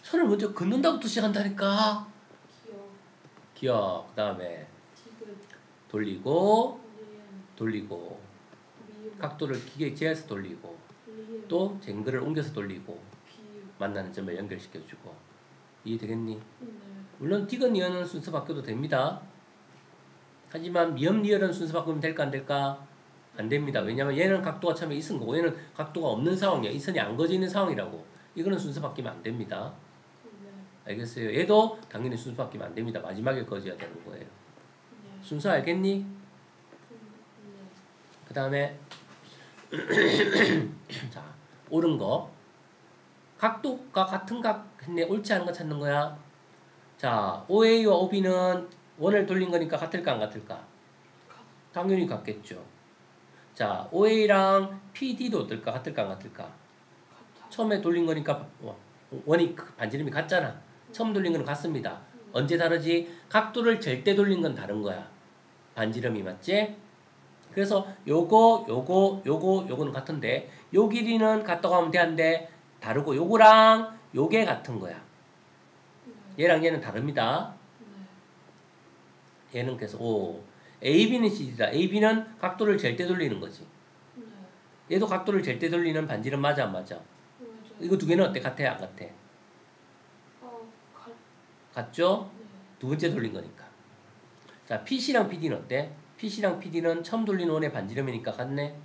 선을 먼저 긋는다부터 시작한다니까. 기억. 기억. 그 다음에 디귿. 돌리고 리은. 돌리고 미음. 각도를 기계 재해서 돌리고 리은. 또 쟁글을 옮겨서 돌리고 비읍. 만나는 점을 연결시켜주고 이해되겠니? 네. 물론 디귿 니은은 순서 바뀌어도 됩니다. 하지만 미음 리을은 순서 바꾸면 될까 안 될까? 안 됩니다. 왜냐면 얘는 각도가 처음에 있은 거고 얘는 각도가 없는 상황이야. 이 선이 안 그어져 있는 상황이라고. 이거는 순서 바뀌면 안 됩니다. 네. 알겠어요? 얘도 당연히 순서 바뀌면 안 됩니다. 마지막에 그어져야 되는 거예요. 네. 순서 알겠니? 네. 그 다음에 자, 옳은 거 각도가 같은 각 했네. 옳지 않은 거 찾는 거야. 자, OA와 OB는 원을 돌린 거니까 같을까 안 같을까? 당연히 같겠죠. 자, OA랑 PD도 어떨까? 같을까 안 같을까? 같아. 처음에 돌린 거니까 원이 반지름이 같잖아. 처음 돌린 거는 같습니다. 언제 다르지? 각도를 잴 때 돌린 건 다른 거야. 반지름이 맞지? 그래서 요거는 같은데 요 길이는 같다고 하면 되는데 다르고 요거랑 요게 같은 거야. 네. 얘랑 얘는 다릅니다. 네. 얘는 그래서 O AB는 CD다. AB는 각도를 잴 때 돌리는 거지. 네. 얘도 각도를 잴 때 돌리는 반지름 맞아 안 맞아? 맞아요. 이거 두 개는 어때? 같아 안 같아? 같. 같죠? 네. 두 번째 돌린 거니까. 자, PC랑 PD는 어때? PC랑 PD는 처음 돌린 원의 반지름이니까 같네. 네.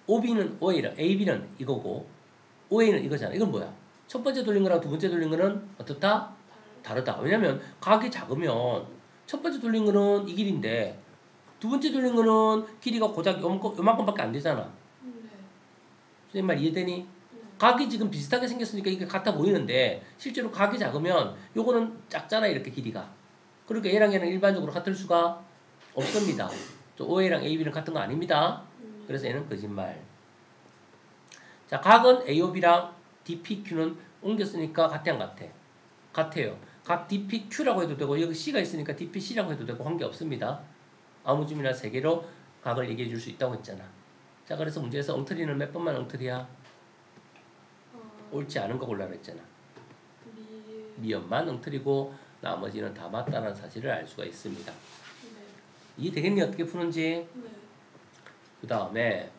OB는 OA랑 AB는 이거고 OA는 이거잖아. 이건 뭐야? 첫 번째 돌린 거랑 두 번째 돌린 거는 어떻다? 다르다. 왜냐면 각이 작으면 첫 번째 돌린 거는 이 길인데 두 번째 돌린 거는 길이가 고작 요만큼밖에 안 되잖아. 네. 선생님 말 이해되니? 네. 각이 지금 비슷하게 생겼으니까 이게 같아 보이는데 실제로 각이 작으면 요거는 작잖아 이렇게 길이가. 그러니까 얘랑 얘는 일반적으로 같을 수가 없습니다. 저 OA랑 AB는 같은 거 아닙니다. 그래서 얘는 거짓말. 자, 각은 AOB랑 DPQ는 옮겼으니까 같아 안 같아? 같아요. 각 DPQ라고 해도 되고 여기 C가 있으니까 DPC라고 해도 되고 관계없습니다. 아무 줌이나 세 개로 각을 얘기해 줄 수 있다고 했잖아. 자, 그래서 문제에서 엉터리는 몇 번만 엉터리야? 옳지 않은 거 골라라 했잖아. 미연만 엉터리고 나머지는 다 맞다는 사실을 알 수가 있습니다. 네. 이해되겠니? 어떻게 푸는지? 네. 그 다음에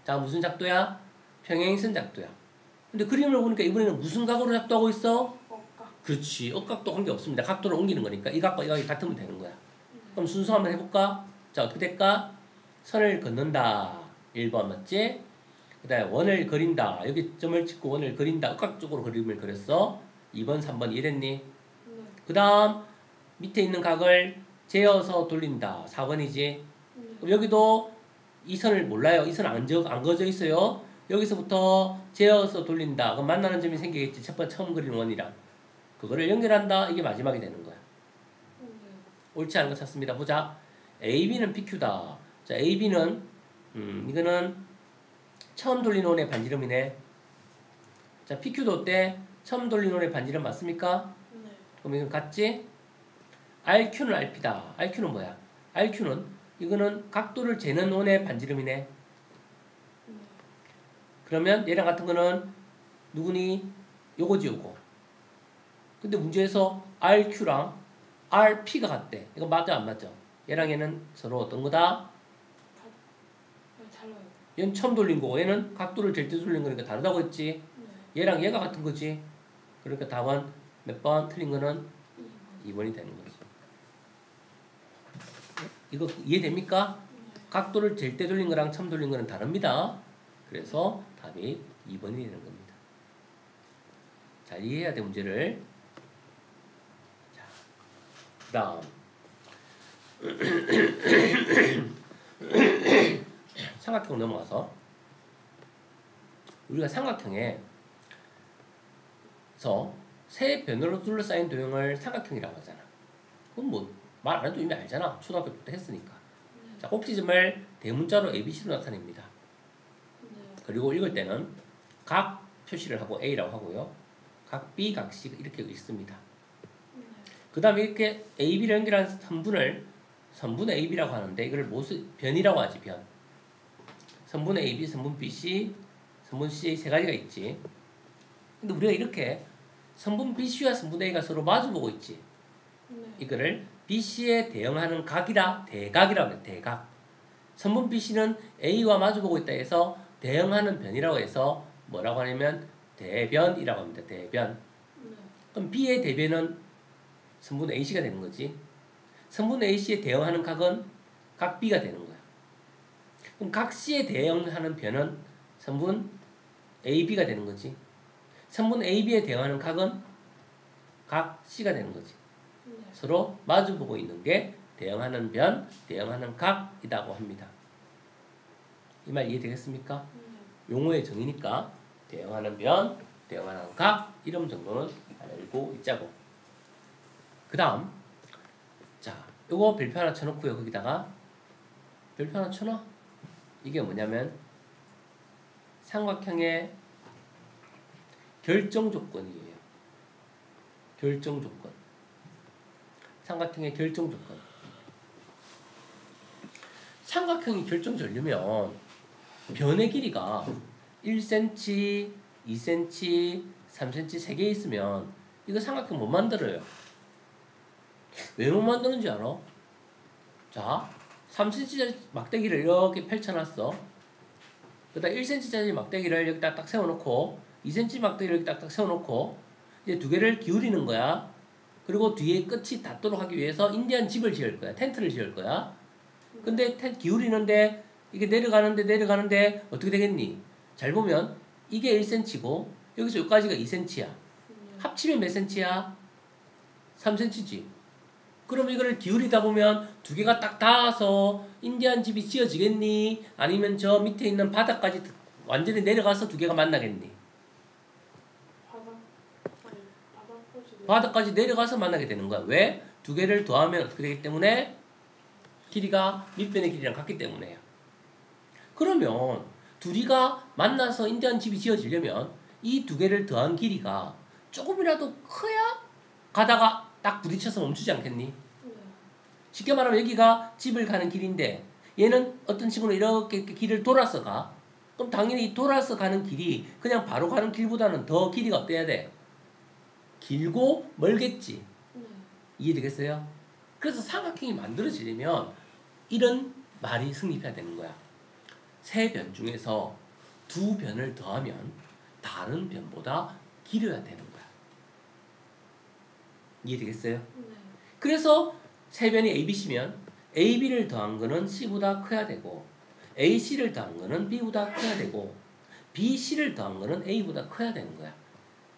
자 무슨 작도야? 평행선 작도야. 근데 그림을 보니까 이번에는 무슨 각으로 작도하고 있어? 억각. 그렇지. 억각도 한 게 없습니다. 각도를 옮기는 거니까 이 각과 이 각이 같으면 되는 거야. 그럼 순서 한번 해볼까? 자 어떻게 될까? 선을 긋는다. 1번 맞지? 그 다음에 원을 그린다. 여기 점을 찍고 원을 그린다. 억각 쪽으로 그림을 그렸어. 2번 3번 이해됐니? 네. 그 다음 밑에 있는 각을 재어서 돌린다. 4번이지? 네. 그럼 여기도 이 선을 몰라요. 이 선 안 그어져 있어요. 여기서부터 재어서 돌린다. 그럼 만나는 점이 생기겠지. 첫 번째 처음 그린 원이랑. 그거를 연결한다. 이게 마지막이 되는 거야. 네. 옳지 않은 거 찾습니다. 보자. AB는 PQ다. 자, AB는 이거는 처음 돌린 원의 반지름이네. 자, PQ도 어때? 처음 돌린 원의 반지름 맞습니까? 네. 그럼 이건 같지? RQ는 RP다. RQ는 뭐야? RQ는 이거는 각도를 재는 원의 반지름이네. 네. 그러면 얘랑 같은 거는 누구니? 요거지 요거. 근데 문제에서 RQ랑 RP가 같대. 이거 맞아 안 맞죠? 얘랑 얘는 서로 어떤 거다? 달라요. 얘는 처음 돌린 거고 얘는 각도를 잴 때 돌린 거니까 다르다고 했지. 네. 얘랑 얘가 같은 거지. 그러니까 답은 몇 번 틀린 거는 2번. 2번이 되는 거지. 이거 이해됩니까? 네. 각도를 잴 때 돌린 거랑 처음 돌린 거는 다릅니다. 그래서 답이 2번이 되는 겁니다. 잘 이해해야 돼 문제를. 자, 그 다음 삼각형 넘어가서 우리가 삼각형에서 세 변으로 둘러싸인 도형을 삼각형이라고 하잖아. 그건 뭐 말 안 해도 이미 알잖아. 초등학교 때 했으니까. 네. 자, 꼭지점을 대문자로 ABC로 나타냅니다. 네. 그리고 읽을 때는 각 표시를 하고 A라고 하고요. 각 B, 각 C 이렇게 읽습니다. 네. 그 다음에 이렇게 AB를 연결한 선분의 AB라고 하는데 이걸 변이라고 하지, 변. 선분의 AB, 선분 BC, 선분 C 세 가지가 있지. 근데 우리가 이렇게 선분 BC와 선분 A가 서로 마주보고 있지. 네. 이거를 BC에 대응하는 각이라 대각이라고 해요. 대각. 선분 BC는 A와 마주보고 있다 해서 대응하는 변이라고 해서 뭐라고 하냐면 대변이라고 합니다. 대변. 네. 그럼 B의 대변은 선분 AC가 되는 거지. 선분 AC에 대응하는 각은 각 B가 되는 거야. 그럼 각 C에 대응하는 변은 선분 AB가 되는 거지. 선분 AB에 대응하는 각은 각 C가 되는 거지. 네. 서로 마주보고 있는 게 대응하는 변, 대응하는 각이라고 합니다. 이 말 이해되겠습니까? 네. 용어의 정의니까 대응하는 변, 대응하는 각 이름 정도는 알고 있자고. 그 다음 자 요거 별표 하나 쳐놓고요. 거기다가 별표 하나 쳐놔. 이게 뭐냐면 삼각형의 결정 조건이에요. 결정 조건. 삼각형의 결정 조건. 삼각형이 결정되려면 변의 길이가 1cm, 2cm, 3cm 3개 있으면 이거 삼각형 못 만들어요. 왜 못 만드는지 알아? 자, 3cm짜리 막대기를 이렇게 펼쳐놨어. 그다음 1cm짜리 막대기를 여기다 딱 세워놓고 2cm 막대기를 여기 딱딱 세워놓고 이제 두 개를 기울이는 거야. 그리고 뒤에 끝이 닿도록 하기 위해서 인디안 집을 지을 거야. 텐트를 지을 거야. 근데 기울이는데 이게 내려가는데 어떻게 되겠니? 잘 보면 이게 1cm고 여기서 여기까지가 2cm야. 합치면 몇 cm야? 3cm지. 그럼 이거를 기울이다 보면 두 개가 딱 닿아서 인디안 집이 지어지겠니? 아니면 저 밑에 있는 바닥까지 완전히 내려가서 두 개가 만나겠니? 바닥까지 내려가서 만나게 되는 거야. 왜? 두 개를 더하면 어떻게 되기 때문에? 길이가 밑변의 길이랑 같기 때문에요. 그러면 둘이가 만나서 인디안 집이 지어지려면 이 두 개를 더한 길이가 조금이라도 커야 가다가 딱 부딪혀서 멈추지 않겠니? 쉽게 말하면 여기가 집을 가는 길인데 얘는 어떤 식으로 이렇게 길을 돌아서 가. 그럼 당연히 돌아서 가는 길이 그냥 바로 가는 길보다는 더 길이가 어때야 돼? 길고 멀겠지. 네. 이해되겠어요? 그래서 삼각형이 만들어지려면 이런 말이 성립해야 되는 거야. 세 변 중에서 두 변을 더하면 다른 변보다 길어야 되는 거야. 이해되겠어요? 네. 그래서 세 변이 ABC면 AB를 더한 거는 C보다 커야 되고 AC를 더한 거는 B보다 커야 되고 BC를 더한 거는 A보다 커야 되는 거야.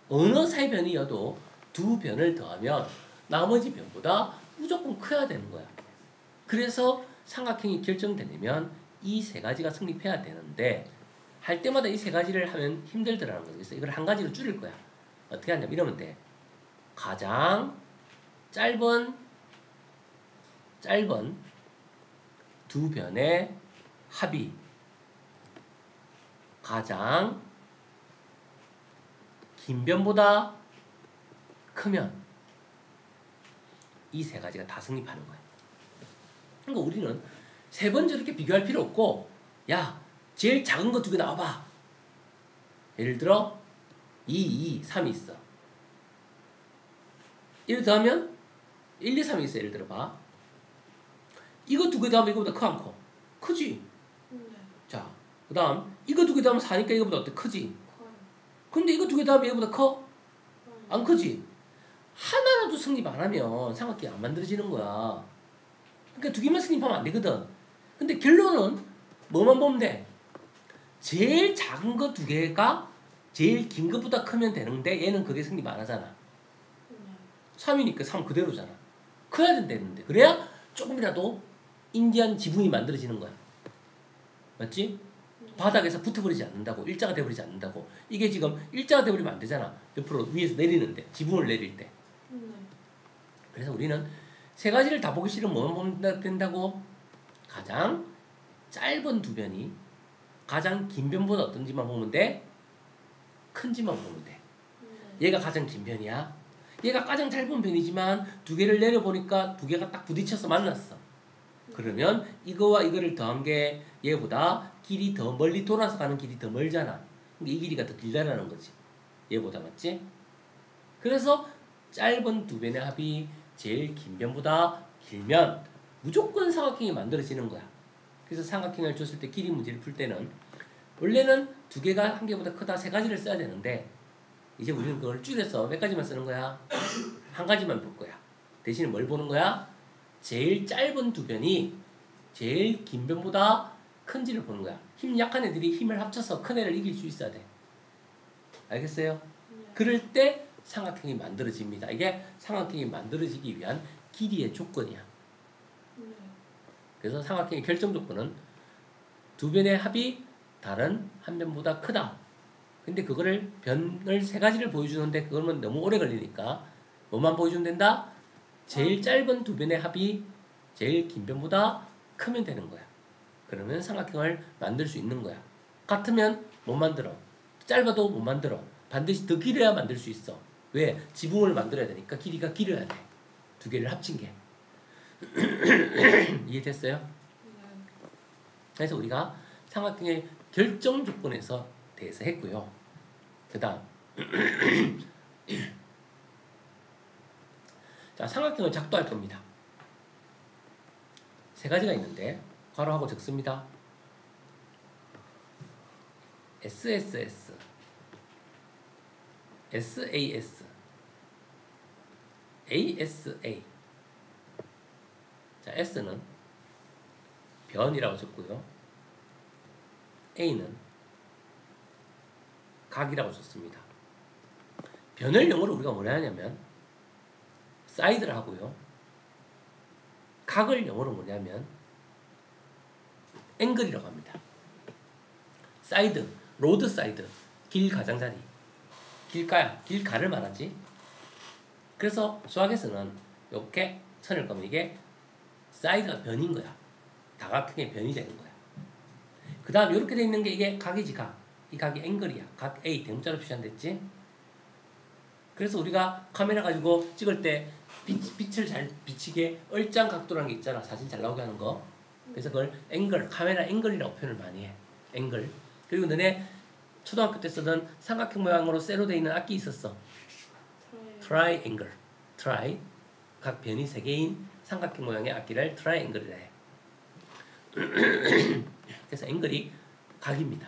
어느 세 변이어도 두 변을 더하면 나머지 변보다 무조건 커야 되는 거야. 그래서 삼각형이 결정되려면 이 세 가지가 성립해야 되는데 할 때마다 이 세 가지를 하면 힘들더라는 거예요. 그래서 이걸 한 가지로 줄일 거야. 어떻게 하냐면 이러면 돼. 가장 짧은 두 변의 합이 가장 긴 변보다 크면 이 세 가지가 다 성립하는 거야. 그러니까 우리는 세 번 저렇게 비교할 필요 없고 야 제일 작은 거 두 개 나와봐. 예를 들어 2, 2, 3이 있어. 이를 더하면 1, 2, 3이 있어. 예를 들어봐. 이거 두 개 더하면 이거보다 커 안 커? 크지? 네. 자, 그 다음 이거 두 개 더하면 4니까 이거보다 어때? 크지? 커요. 근데 이거 두 개 더하면 이거보다 커? 커요. 안 크지? 하나라도 성립 안 하면 삼각형이 안 만들어지는 거야. 그러니까 두 개만 성립하면 안 되거든. 근데 결론은 뭐만 보면 돼? 제일 작은 거 두 개가 제일 긴 것보다 크면 되는데 얘는 그게 성립 안 하잖아. 네. 3이니까 3 그대로잖아. 커야 된다는데. 그래야 조금이라도 인디안 지붕이 만들어지는 거야. 맞지? 네. 바닥에서 붙어버리지 않는다고. 일자가 돼버리지 않는다고. 이게 지금 일자가 돼버리면 안 되잖아. 옆으로 위에서 내리는데. 지붕을 내릴 때. 네. 그래서 우리는 세 가지를 다 보기 싫으면 뭐만 보면 된다고? 가장 짧은 두 변이 가장 긴 변보다 어떤지만 보면 돼? 큰지만 보면 돼. 네. 얘가 가장 긴 변이야. 얘가 가장 짧은 변이지만 두 개를 내려보니까 두 개가 딱 부딪혀서 만났어. 그러면 이거와 이거를 더한 게 얘보다 길이 더 멀리 돌아서 가는 길이 더 멀잖아. 이 길이가 더 길다라는 거지. 얘보다 맞지? 그래서 짧은 두 변의 합이 제일 긴 변보다 길면 무조건 삼각형이 만들어지는 거야. 그래서 삼각형을 줬을 때 길이 문제를 풀 때는 원래는 두 개가 한 개보다 크다 세 가지를 써야 되는데 이제 우리는 그걸 줄여서 몇 가지만 쓰는 거야? 한 가지만 볼 거야. 대신에 뭘 보는 거야? 제일 짧은 두 변이 제일 긴 변보다 큰지를 보는 거야. 힘 약한 애들이 힘을 합쳐서 큰 애를 이길 수 있어야 돼. 알겠어요? 네. 그럴 때 삼각형이 만들어집니다. 이게 삼각형이 만들어지기 위한 길이의 조건이야. 네. 그래서 삼각형의 결정 조건은 두 변의 합이 다른 한 변보다 크다. 근데 그거를 변을 세 가지를 보여주는데 그거는 너무 오래 걸리니까 뭐만 보여주면 된다? 제일 짧은 두 변의 합이 제일 긴 변보다 크면 되는 거야. 그러면 삼각형을 만들 수 있는 거야. 같으면 못 만들어. 짧아도 못 만들어. 반드시 더 길어야 만들 수 있어. 왜? 지붕을 만들어야 되니까 길이가 길어야 돼. 두 개를 합친 게. 이해됐어요? 네. 그래서 우리가 삼각형의 결정 조건에서 대해서 했고요. 그 다음 자, 삼각형을 작도할 겁니다. 세 가지가 있는데 괄호하고 적습니다. SSS, SAS, ASA. 자, S는 변이라고 적고요. A는 각이라고 썼습니다. 변을 영어로 우리가 뭐라 하냐면 사이드라 하고요. 각을 영어로 뭐냐면 앵글이라고 합니다. 사이드, 로드 사이드, 길 가장자리. 길가야, 길가를 말하지. 그래서 수학에서는 이렇게 선을 그으면 이게 사이드가 변인 거야. 다각형의 변이 되는 거야. 그 다음 이렇게 돼 있는 게 이게 각이지, 각. 이 각이 앵글이야. 각 A, 대문자로 표시한댔지. 그래서 우리가 카메라 가지고 찍을 때 빛을 잘 비치게 얼짱 각도라는 게 있잖아. 사진 잘 나오게 하는 거. 그래서 그걸 앵글, 카메라 앵글이라고 표현을 많이 해. 앵글. 그리고 너네 초등학교 때 쓰던 삼각형 모양으로 쇠로 되어 있는 악기 있었어. 트라이앵글. 트라이. 각 변이 3개인 삼각형 모양의 악기를 트라이앵글이라 해. 그래서 앵글이 각입니다.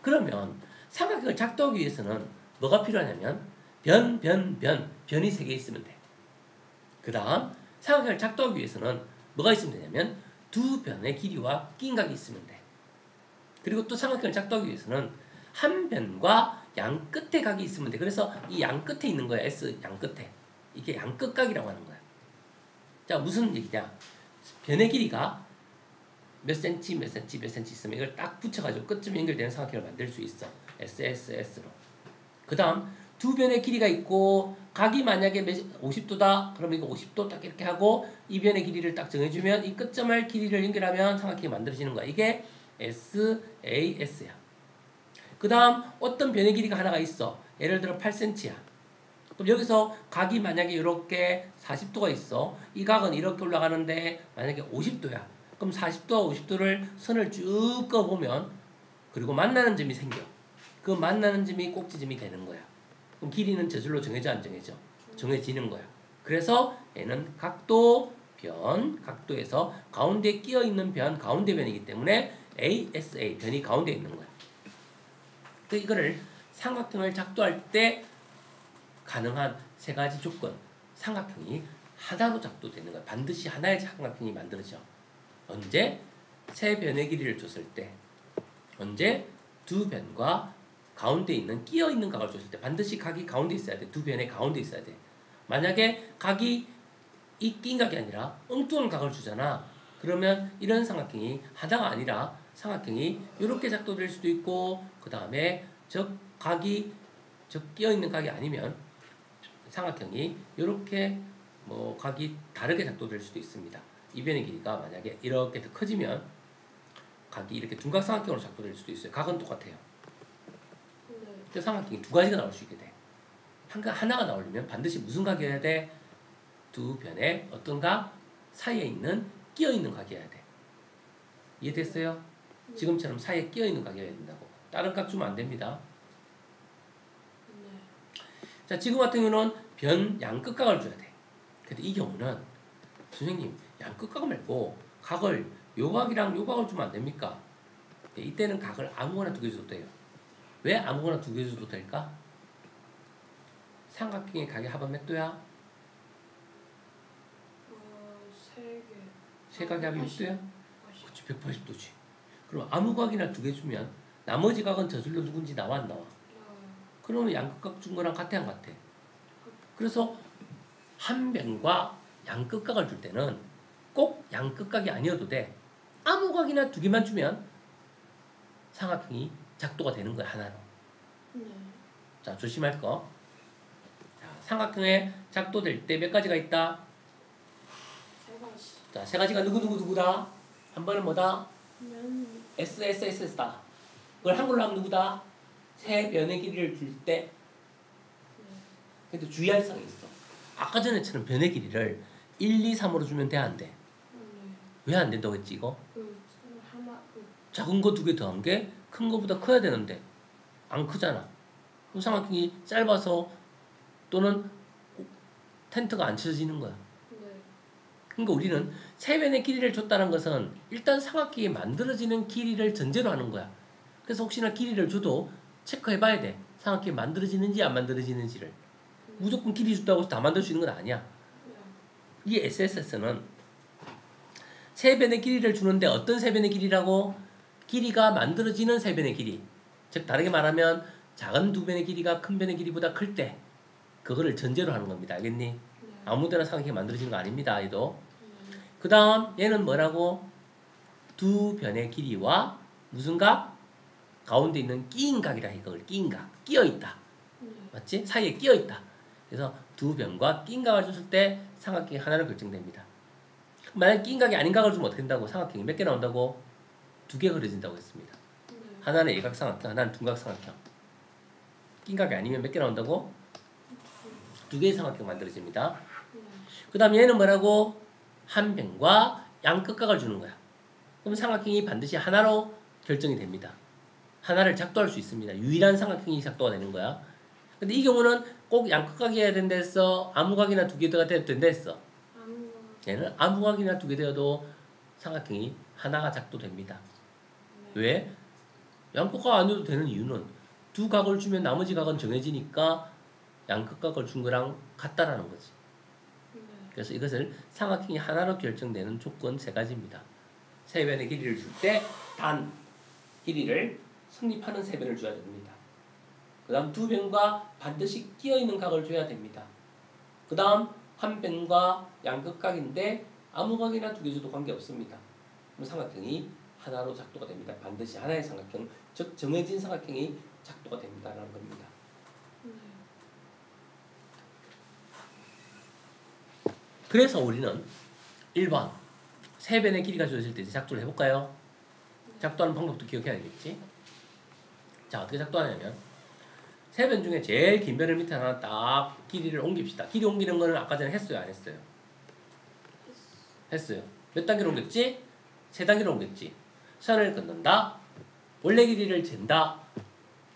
그러면 삼각형을 작동하기 위해서는 뭐가 필요하냐면 변이 3개 있으면 돼. 그 다음 삼각형을 작동하기 위해서는 뭐가 있으면 되냐면 두 변의 길이와 끼인각이 있으면 돼. 그리고 또 삼각형을 작동하기 위해서는 한 변과 양 끝에 각이 있으면 돼. 그래서 이 양 끝에 있는 거야. S 양 끝에. 이게 양 끝각이라고 하는 거야. 자, 무슨 얘기냐? 변의 길이가 몇 센치 있으면 이걸 딱 붙여가지고 끝쯤 연결되는 삼각형을 만들 수 있어. SSS로. 그 다음 두 변의 길이가 있고 각이 만약에 50도다. 그러면 이거 50도 딱 이렇게 하고 이 변의 길이를 딱 정해주면 이 끝점을 길이를 연결하면 삼각형이 만들어지는 거야. 이게 SAS야. 그 다음 어떤 변의 길이가 하나가 있어. 예를 들어 8cm야. 그럼 여기서 각이 만약에 이렇게 40도가 있어. 이 각은 이렇게 올라가는데 만약에 50도야. 그럼 40도와 50도를 선을 쭉 그어보면 그리고 만나는 점이 생겨. 그 만나는 점이 꼭지점이 되는 거야. 그럼 길이는 저절로 정해져 안 정해져? 정해지는 거야. 그래서 얘는 각도, 각도에서 가운데에 끼어있는 가운데 변이기 때문에 ASA, 변이 가운데에 있는 거야. 이거를 삼각형을 작동할 때 가능한 3가지 조건. 삼각형이 하나로 작동되는 거야. 반드시 하나의 삼각형이 만들어져. 언제? 3변의 길이를 줬을 때. 언제? 두 변과 가운데 있는 끼어있는 각을 줬을 때 반드시 각이 가운데 있어야 돼. 두 변의 가운데 있어야 돼. 만약에 각이 이 끼인 각이 아니라 엉뚱한 각을 주잖아. 그러면 이런 삼각형이 하나가 아니라 삼각형이 이렇게 작동될 수도 있고 그 다음에 저 끼어있는 각이 아니면 삼각형이 이렇게 각이 다르게 작동될 수도 있습니다. 이 변의 길이가 만약에 이렇게 더 커지면 각이 이렇게 둔각 삼각형으로 작동될 수도 있어요. 각은 똑같아요. 그 삼각형이 2가지가 나올 수 있게 돼. 하나가 나오려면 반드시 무슨 각이어야 돼? 두 변의 어떤 각 사이에 있는 끼어있는 각이어야 돼. 이해됐어요? 지금처럼 사이에 끼어있는 각이어야 된다고. 다른 각 주면 안 됩니다. 자, 지금 같은 경우는 변 양끝각을 줘야 돼. 근데 이 경우는 선생님 양끝각 말고 각을 요 각이랑 요 각을 주면 안 됩니까? 이때는 각을 아무거나 2개 줘도 돼요. 왜 아무거나 2개 줘도 될까? 삼각형의 각의 합은 몇 도야? 3개. 세 각의 합이 몇 도야? 그치, 180도지. 그럼 아무 각이나 2개 주면 나머지 각은 저절로 누군지 나와 안 나와? 그러면 양끝각 준 거랑 같아 안 같아? 그래서 한 변과 양끝각을 줄 때는 꼭 양끝각이 아니어도 돼. 아무 각이나 2개만 주면 삼각형이 작도가 되는 거야, 하나로. 자, 조심할 거. 자, 삼각형에 작도될 때 몇 가지가 있다? 3가지. 자, 3가지가 누구다? 한 번은 뭐다? SSS다. 그걸 한글로 하면 누구다? 3변의 길이를 줄 때. 근데 주의할 사항이 있어. 아까 전에처럼 변의 길이를 1, 2, 3으로 주면 돼, 안 돼? 왜 안 된다고 했지, 이거? 작은 거 2개 더한 게 큰 거보다 커야 되는데 안 크잖아. 그럼 삼각형이 짧아서 또는 텐트가 안 쳐지는 거야. 그러니까 우리는 3변의 길이를 줬다는 것은 일단 삼각형이 만들어지는 길이를 전제로 하는 거야. 그래서 혹시나 길이를 줘도 체크해봐야 돼. 삼각형이 만들어지는지 안 만들어지는지를. 무조건 길이 줬다고 해서 다 만들 수 있는 건 아니야. 이 SSS는 3변의 길이를 주는데 어떤 3변의 길이라고? 길이가 만들어지는 3변의 길이. 즉 다르게 말하면 작은 2변의 길이가 큰 변의 길이보다 클 때 그거를 전제로 하는 겁니다. 알겠니? 아무데나 삼각형이 만들어지는 거 아닙니다. 얘도. 그 다음 얘는 뭐라고? 두 변의 길이와 무슨 각? 가운데 있는 끼인 각이라 해. 그걸 끼인 각. 끼어있다. 맞지? 사이에 끼어있다. 그래서 두 변과 끼인 각을 줬을 때 삼각형이 하나로 결정됩니다. 만약 끼인 각이 아닌 각을 주면 어떻게 된다고? 삼각형이 몇 개 나온다고? 2개 그려진다고 했습니다. 하나는 일각삼각형, 하나는 둔각삼각형. 끼인 각이 아니면 몇 개 나온다고? 2개의 삼각형 만들어집니다. 그 다음 얘는 뭐라고? 한 변과 양 끝각을 주는 거야. 그럼 삼각형이 반드시 하나로 결정이 됩니다. 하나를 작도할 수 있습니다. 유일한 삼각형이 작도가 되는 거야. 근데 이 경우는 꼭 양극각이 해야 된다 했어? 아무각이나 두 개가 돼도 된다 했어? 아무거나. 얘는 아무각이나 두 개 되어도 삼각형이 하나가 작도됩니다. 네. 왜? 양극각 아니어도 되는 이유는 두 각을 주면 나머지 각은 정해지니까 양극각을 준 거랑 같다라는 거지. 네. 그래서 이것을 삼각형이 하나로 결정되는 조건 세 가지입니다. 세 변의 길이를 줄 때 단 길이를 성립하는 세 변을 줘야 됩니다. 그 다음 두 변과 반드시 끼어있는 각을 줘야 됩니다. 그 다음 한 변과 양극각인데 아무 각이나 두 개 줘도 관계없습니다. 그럼 삼각형이 하나로 작도가 됩니다. 반드시 하나의 삼각형, 즉 정해진 삼각형이 작도가 됩니다라는 겁니다. 네. 그래서 우리는 1번 세 변의 길이가 주어질 때 작도를 해볼까요? 작도하는 방법도 기억해야 되겠지? 자, 어떻게 작도하냐면 세 변 중에 제일 긴 변을 밑에 하나 딱 길이를 옮깁시다. 길이 옮기는 거는 아까 전에 했어요, 안 했어요? 했어요. 몇 단계로 옮겼지? 세 단계로 옮겼지. 선을 긋는다. 원래 길이를 잰다.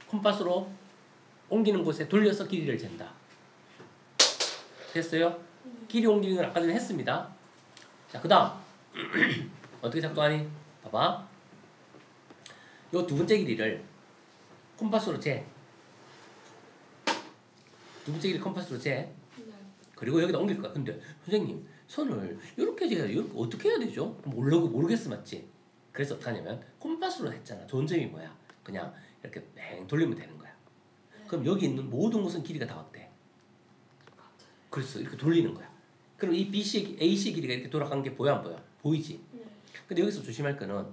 콤파스로 옮기는 곳에 돌려서 길이를 잰다. 됐어요? 길이 옮기는 건 아까 전에 했습니다. 자, 그 다음 어떻게 작도하니? 봐봐. 요 두 번째 길이를 콤파스로 재. 두 번째 길이 콤파스로 재. 네. 그리고 여기다 옮길 거야. 근데 선생님 선을 이렇게 재야 이렇게 어떻게 해야 되죠? 모르겠어, 맞지? 그래서 어떻게 하냐면 콤파스로 했잖아. 좋은 점이 뭐야? 그냥 이렇게 맹 돌리면 되는 거야. 네. 그럼 여기 있는 모든 곳은 길이가 다 어때? 그래서 이렇게 돌리는 거야. 그럼 이 BC, AC 길이가 이렇게 돌아간 게 보여 안 보여? 보이지? 네. 근데 여기서 조심할 거는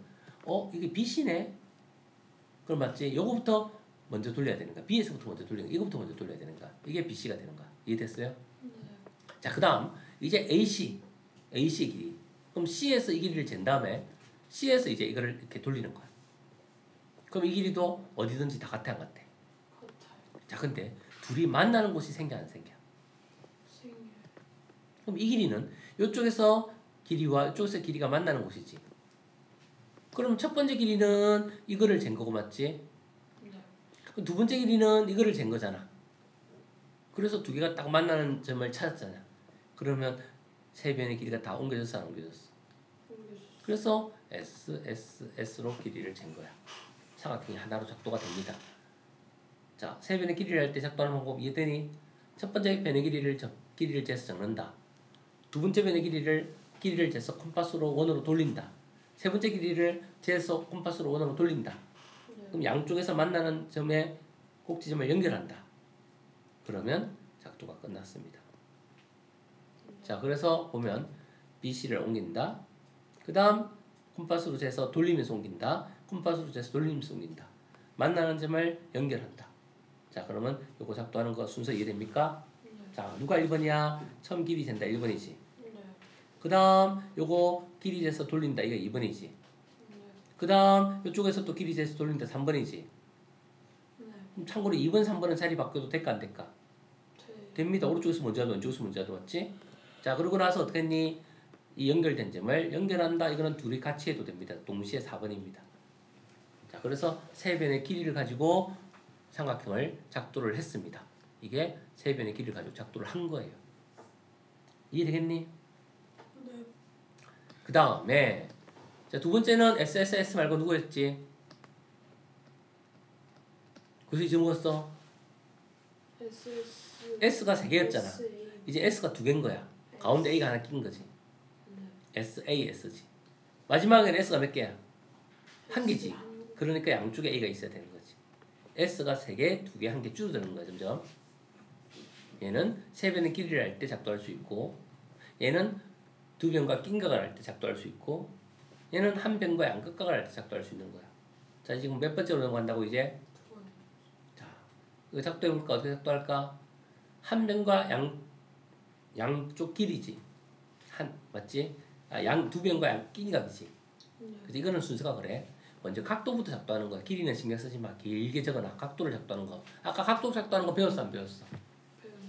이게 BC네? 그럼 맞지? 요거부터 먼저 돌려야 되는 거야. B에서부터 먼저 돌리는 거야. 이거부터 먼저 돌려야 되는 거야. 이게 BC가 되는 거야. 이해됐어요? 네. 자, 그 다음 이제 AC 길이. 그럼 C에서 이 길이를 잰 다음에 C에서 이제 이거를 이렇게 돌리는 거야. 그럼 이 길이도 어디든지 다 같아 안 같아? 같아요. 자, 근데 둘이 만나는 곳이 생겨 안 생겨? 생일. 그럼 이 길이는 이쪽에서 길이와 이쪽에서 길이가 만나는 곳이지. 그럼 첫 번째 길이는 이거를 잰 거고 맞지? 네. 그럼 두 번째 길이는 이거를 잰 거잖아. 그래서 두 개가 딱 만나는 점을 찾았잖아. 그러면 세 변의 길이가 다 옮겨졌어 안 옮겨졌어? 모르겠어요. 그래서 S로 길이를 잰 거야. 삼각형이 하나로 작도가 됩니다. 자, 세 변의 길이를 할 때 작도하는 방법 이해되니? 첫 번째 변의 길이를 재서 적는다. 두 번째 변의 길이를 재서 콤파스로 원으로 돌린다. 세 번째 길이를 재서 콤파스로 원으로 돌린다. 네. 그럼 양쪽에서 만나는 점에 꼭지점을 연결한다. 그러면 작도가 끝났습니다. 자, 그래서 보면 BC를 옮긴다. 그 다음 콤파스로 재서 돌리면서 옮긴다. 콤파스로 재서 돌리면서 옮긴다. 만나는 점을 연결한다. 자, 그러면 요거 작도하는 거 순서 이해됩니까? 네. 자, 누가 1번이야? 처음 길이 잰다 1번이지. 네. 그 다음 요거 길이 재서 돌린다 이거 2번이지. 네. 그 다음 요쪽에서 또 길이 재서 돌린다 3번이지. 네. 참고로 2번, 3번은 자리 바뀌어도 될까 안 될까? 네. 됩니다. 오른쪽에서 먼저 하든 왼쪽에서 먼저 하든 맞지? 자, 그러고 나서 어떻게 했니? 이 연결된 점을 연결한다. 이거는 둘이 같이 해도 됩니다. 동시에 4번입니다. 자, 그래서 세 변의 길이를 가지고 삼각형을 작도를 했습니다. 이게 세 변의 길이를 가지고 작도를 한 거예요. 이해되겠니? 네. 그 다음에 자, 두 번째는 SSS 말고 누구였지? 그래서 이제 뭐였어? S가 3개였잖아. SA. 이제 S가 2개인 거야. 가운데 A가 하나 낀 거지. 네. SAS지. 마지막에는 S가 몇 개야? 한 개지. 한 개. 그러니까 양쪽에 A가 있어야 되는 거지. S가 3개, 2개, 1개 줄어드는 거야, 점점. 얘는 세 변의 길이를 할 때 작도할 수 있고, 얘는 두 변과 낀 각을 할 때 작도할 수 있고, 얘는 한 변과 양극각을 할 때 작도할 수 있는 거야. 자, 지금 몇 번째로 넘어간다고 이제? 두 번. 자, 이거 작도해볼까? 어떻게 작도할까? 한 변과 양쪽 길이지. 맞지? 두 변과 양 낀 각이지. 네. 그래서 이거는 순서가 그래. 먼저 각도부터 작도하는 거야. 길이는 신경 쓰지 마. 길게 적어놔. 각도를 작도하는 거. 아까 각도 작도하는 거 배웠어 안 배웠어? 배웠어.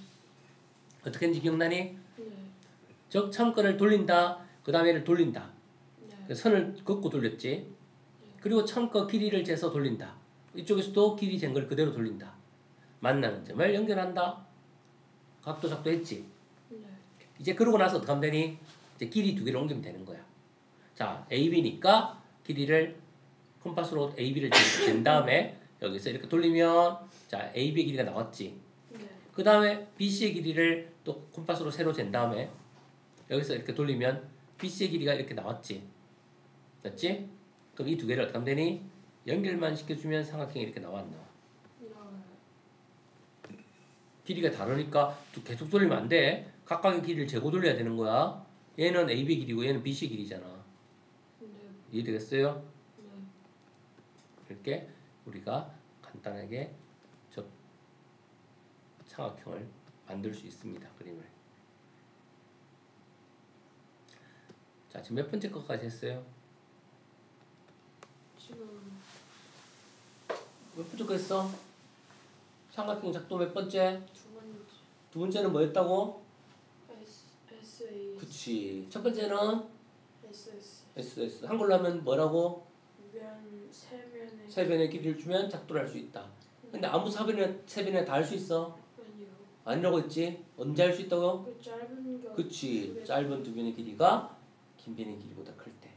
어떻게 했는지 기억나니? 네. 처음 거를 돌린다. 그 다음에 얘를 돌린다. 네. 그 선을 긋고 돌렸지. 그리고 처음 거 길이를 재서 돌린다. 이쪽에서도 길이 잰 걸 그대로 돌린다. 만나는 점을 연결한다. 각도 작도했지. 네. 이제 그러고 나서 어떻게 하면 되니? 이제 길이 두 개를 옮기면 되는 거야. 자, AB니까 길이를 컴파스로 AB를 잰 다음에 여기서 이렇게 돌리면 자, AB의 길이가 나왔지. 네. 그 다음에 BC의 길이를 또 컴파스로 새로 잰 다음에 여기서 이렇게 돌리면 BC의 길이가 이렇게 나왔지. 됐지? 그럼 이 두 개를 어떻게 하면 되니? 연결만 시켜주면 삼각형이 이렇게 나와 안 나와? 나와요. 길이가 다르니까 계속 돌리면 안 돼. 각각의 길이를 재고 돌려야 되는 거야. 얘는 AB 길이고 얘는 BC 길이잖아. 네. 이해되겠어요? 네. 이렇게 우리가 간단하게 저 삼각형을 만들 수 있습니다. 그림을. 자, 지금 몇 번째 것까지 했어요? 지금 몇 번째 거 했어? 삼각형 작도 몇 번째? 두 번째 두 번째는 뭐였다고? SA 그치. 첫 번째는 SS SS. 한글로 하면 뭐라고? 면 세면에 세 변의 길이를 주면 작도를 할 수 있다. 근데 아무 세 변에 다 할 수 있어? 아니요. 아니라고 했지? 언제 할 수 있다고? 그 짧은 거. 그치. 그게- 짧은 두 변의 길이가 긴 변의 길이보다 클 때.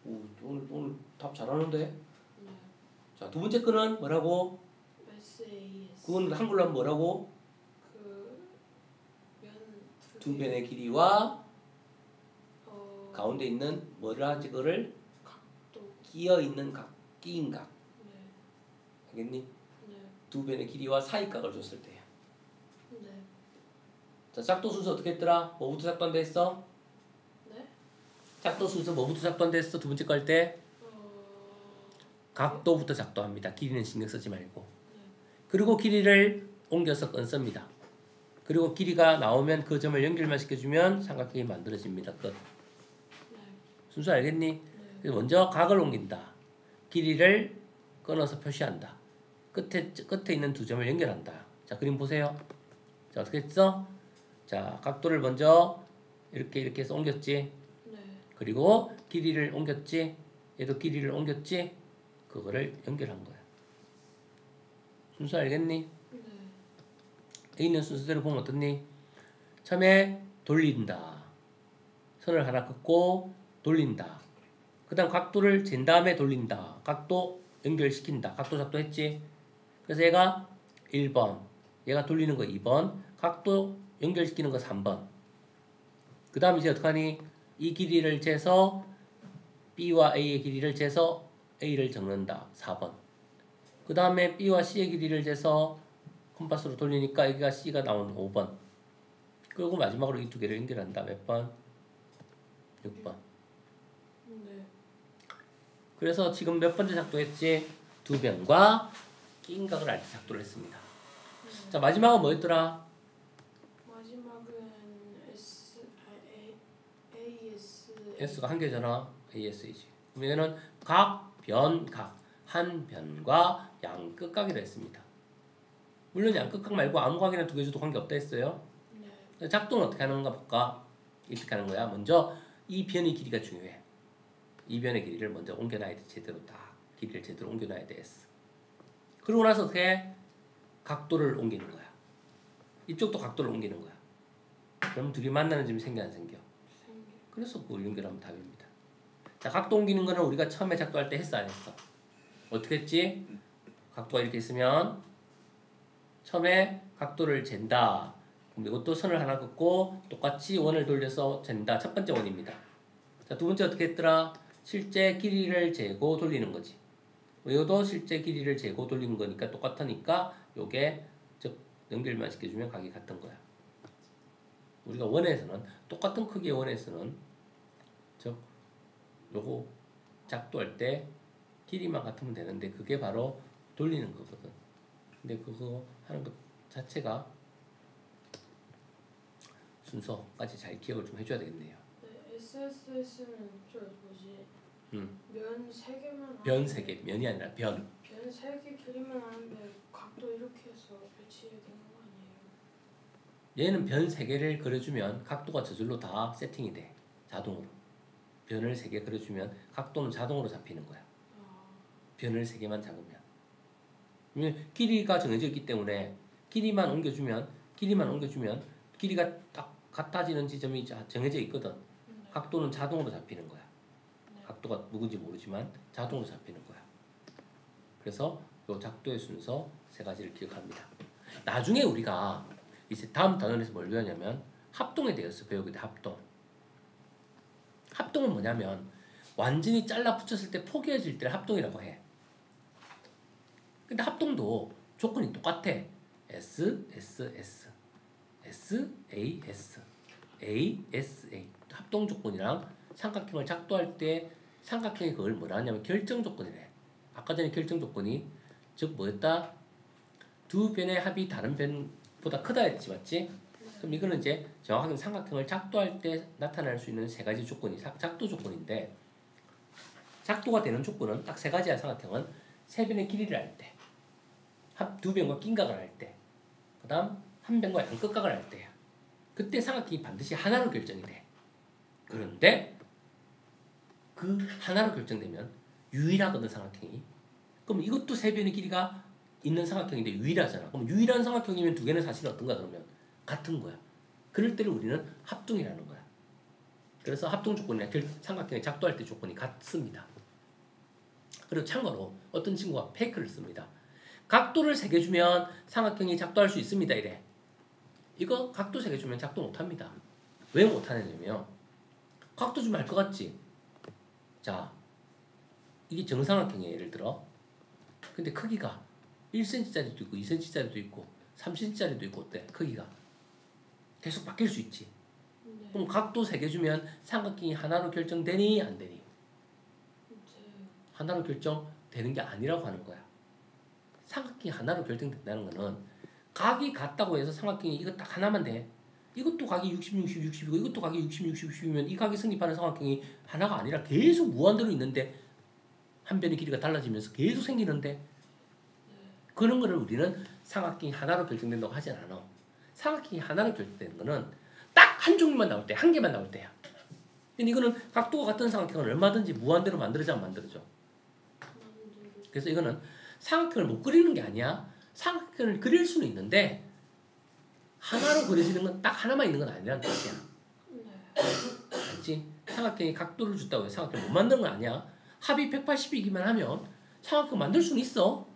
오, 오늘 답 잘하는데? 네. 자, 두 번째 거는 뭐라고? SAS. 그건 한글로 하면 뭐라고? 그면 두 변의 길이와 가운데 가운데 있는 뭐를 하지? 그거를 각도. 끼어 있는 각, 끼인 각. 네. 알겠니? 네. 두 변의 길이와 사이각을 줬을 때야. 네. 자, 작도 순서 어떻게 했더라? 뭐부터 작도한다 했어? 네. 작도 순서 뭐부터 작도한다 했어? 두 번째 거 할 때? 각도부터 작도합니다. 길이는 신경 쓰지 말고. 네. 그리고 길이를 옮겨서 끈씁니다. 그리고 길이가 나오면 그 점을 연결만 시켜주면 삼각형이 만들어집니다. 끝. 네. 순서 알겠니? 네. 그래서 먼저 각을 옮긴다. 길이를 끊어서 표시한다. 끝에 있는 두 점을 연결한다. 자, 그림 보세요. 자, 어떻게 했어? 자, 각도를 먼저 이렇게 해서 옮겼지. 네. 그리고 길이를 옮겼지. 얘도 길이를 옮겼지. 그거를 연결한 거야. 순서 알겠니? 네. 여기 있는 순서대로 보면 어떻니? 처음에 돌린다. 선을 하나 긋고 돌린다. 그 다음 각도를 잰 다음에 돌린다. 각도 연결시킨다. 각도 작도 했지? 그래서 얘가 1번, 얘가 돌리는 거 2번, 각도 연결시키는 거 3번. 그 다음 이제 어떡하니? 이 길이를 재서 B와 A의 길이를 재서 A를 적는다. 4번. 그 다음에 B와 C의 길이를 재서 컴파스로 돌리니까 여기가 C가 나온 5번. 그리고 마지막으로 이 두 개를 연결한다. 몇 번? 6번. 네. 그래서 지금 몇 번째 작도했지? 두 변과 낀 각을 알 때 작도를 했습니다. 네. 자, 마지막은 뭐였더라? 마지막은 AS. S가 한 개잖아. AS이지. 그럼 얘는 각, 변, 각. 한 변과 양 끝각이라 했습니다. 물론 양 끝각 말고 아무 각이나 두 개 줘도 관계없다 했어요. 네. 작동은 어떻게 하는가 볼까? 이렇게 하는 거야. 먼저 이 변의 길이가 중요해. 이 변의 길이를 먼저 옮겨놔야 돼. 제대로 딱 길이를 제대로 옮겨놔야 돼. S. 그러고 나서 어떻게 해? 각도를 옮기는 거야. 이쪽도 각도를 옮기는 거야. 그럼 둘이 만나는 점이 생겨 안 생겨? 그래서 그걸 연결하면 답입니다. 자, 각도 옮기는 거는 우리가 처음에 작도할 때 했어 안 했어? 어떻게 했지? 각도가 이렇게 있으면 처음에 각도를 잰다. 그럼 이것도 선을 하나 긋고 똑같이 원을 돌려서 잰다. 첫 번째 원입니다. 자, 두 번째 어떻게 했더라? 실제 길이를 재고 돌리는 거지. 이것도 실제 길이를 재고 돌리는 거니까 똑같으니까 요게 즉 연결만 시켜주면 각이 같은 거야. 우리가 원에서는 똑같은 크기의 원에서는 즉 요거 작도할 때 길이만 같으면 되는데 그게 바로 돌리는 거거든. 근데 그거 하는 것 자체가 순서까지 잘 기억을 좀 해줘야 되겠네요. 네. SSS는 저 뭐지? 면 3개만. 변 3개, 면이 아니라 변. 변 3개 길이만 하는데 각도 이렇게 해서 배치해야 되는 거 아니에요? 얘는 변 3개를 그려주면 각도가 저절로 다 세팅이 돼. 자동으로. 변을 3개 그려주면 각도는 자동으로 잡히는 거야. 변을 3개만 잡으면. 길이가 정해져 있기 때문에 길이만 옮겨주면 길이가 딱 같아지는 지점이 정해져 있거든. 각도는 자동으로 잡히는 거야. 각도가 누군지 모르지만 자동으로 잡히는 거야. 그래서 요 작도의 순서 3가지를 기억합니다. 나중에 우리가 이제 다음 단원에서 뭘 배우냐면 합동에 대해서 배우게 돼. 합동은 뭐냐면 완전히 잘라 붙였을 때 포개어질 때를 합동이라고 해. 근데 합동도 조건이 똑같아. S, S, S, S, A, S, A, S, A. 합동 조건이랑 삼각형을 작도할 때 삼각형이 그걸 뭐라 하냐면 결정 조건이래. 아까 전에 결정 조건이 즉 뭐였다? 두 변의 합이 다른 변보다 크다 했지, 맞지? 그럼 이거는 이제 정확하게 삼각형을 작도할 때 나타날 수 있는 3가지 조건이 작도 조건인데, 작도가 되는 조건은 딱 3가지야. 삼각형은 3변의 길이를 할 때, 두 변과 낀각을 할 때, 그 다음 한 변과 양끝각을 할 때야. 그때 삼각형이 반드시 하나로 결정이 돼. 그런데 그 하나로 결정되면 유일하거든, 삼각형이. 그럼 이것도 3변의 길이가 있는 삼각형인데 유일하잖아. 그럼 유일한 삼각형이면 2개는 사실 어떤가 그러면 같은 거야. 그럴 때를 우리는 합동이라는 거야. 그래서 합동 조건이나 삼각형이 작도할 때 조건이 같습니다. 그리고 참고로 어떤 친구가 페이크를 씁니다. 각도를 3개 주면 삼각형이 작도할 수 있습니다. 이래. 이거 각도 3개 주면 작도 못합니다. 왜 못하냐면 각도 주면 알 것 같지? 자, 이게 정삼각형이에요. 예를 들어. 근데 크기가 1cm짜리도 있고 2cm짜리도 있고 3cm짜리도 있고 어때? 크기가 계속 바뀔 수 있지. 그럼 각도 3개 주면 삼각형이 하나로 결정되니 안 되니? 하나로 결정되는 게 아니라고 하는 거야. 삼각형이 하나로 결정된다는 거는 각이 같다고 해서 삼각형이 이거 딱 하나만 돼. 이것도 각이 60, 60, 60이고 이것도 각이 60, 60, 60이면 이 각이 성립하는 삼각형이 하나가 아니라 계속 무한대로 있는데 한 변의 길이가 달라지면서 계속 생기는데 그런 거를 우리는 삼각형이 하나로 결정된다고 하진 않아. 삼각형이 하나로 결정되는 거는 딱 한 종류만 나올 때, 한 개만 나올 때야. 근데 이거는 각도가 같은 삼각형은 얼마든지 무한대로 만들어져 만들어져. 그래서 이거는 삼각형을 못 그리는 게 아니야. 삼각형을 그릴 수는 있는데 하나로 그려지는 건 딱 하나만 있는 건 아니라는 뜻이야. 알지? 삼각형이 각도를 줬다고 해서 삼각형을 못 만드는 건 아니야. 합이 180이기만 하면 삼각형 만들 수는 있어.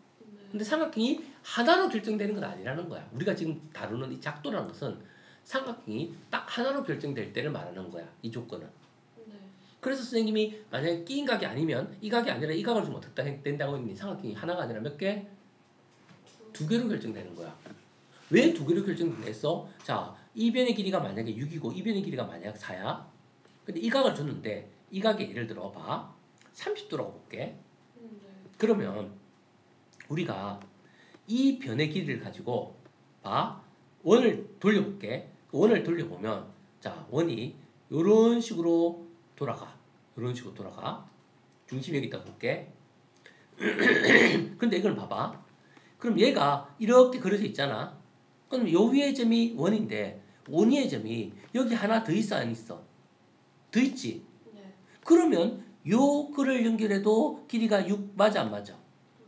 근데 삼각형이 하나로 결정되는 건 아니라는 거야. 우리가 지금 다루는 이 작도라는 것은 삼각형이 딱 하나로 결정될 때를 말하는 거야. 이 조건은. 그래서 선생님이 만약에 끼인 각이 아니면 이 각이 아니라 이 각을 주면 어떻게 된다고 했니? 삼각형이 하나가 아니라 몇 개? 2개로 결정되는 거야. 왜 2개로 결정됐어? 자, 이 변의 길이가 만약에 6이고 이 변의 길이가 만약 4야. 근데 이 각을 줬는데 이 각이 예를 들어 봐. 30도라고 볼게. 그러면 우리가 이 변의 길이를 가지고 봐. 원을 돌려볼게. 원을 돌려보면 자, 원이 이런 식으로 돌아가. 이런 식으로 돌아가. 중심이 여기 있다 볼게. 근데 이걸 봐봐. 그럼 얘가 이렇게 그려져 있잖아. 그럼 요 위의 점이 원인데 원위의 점이 여기 하나 더 있어 안 있어? 더 있지? 네. 그러면 요 글을 연결해도 길이가 6 맞아 안 맞아?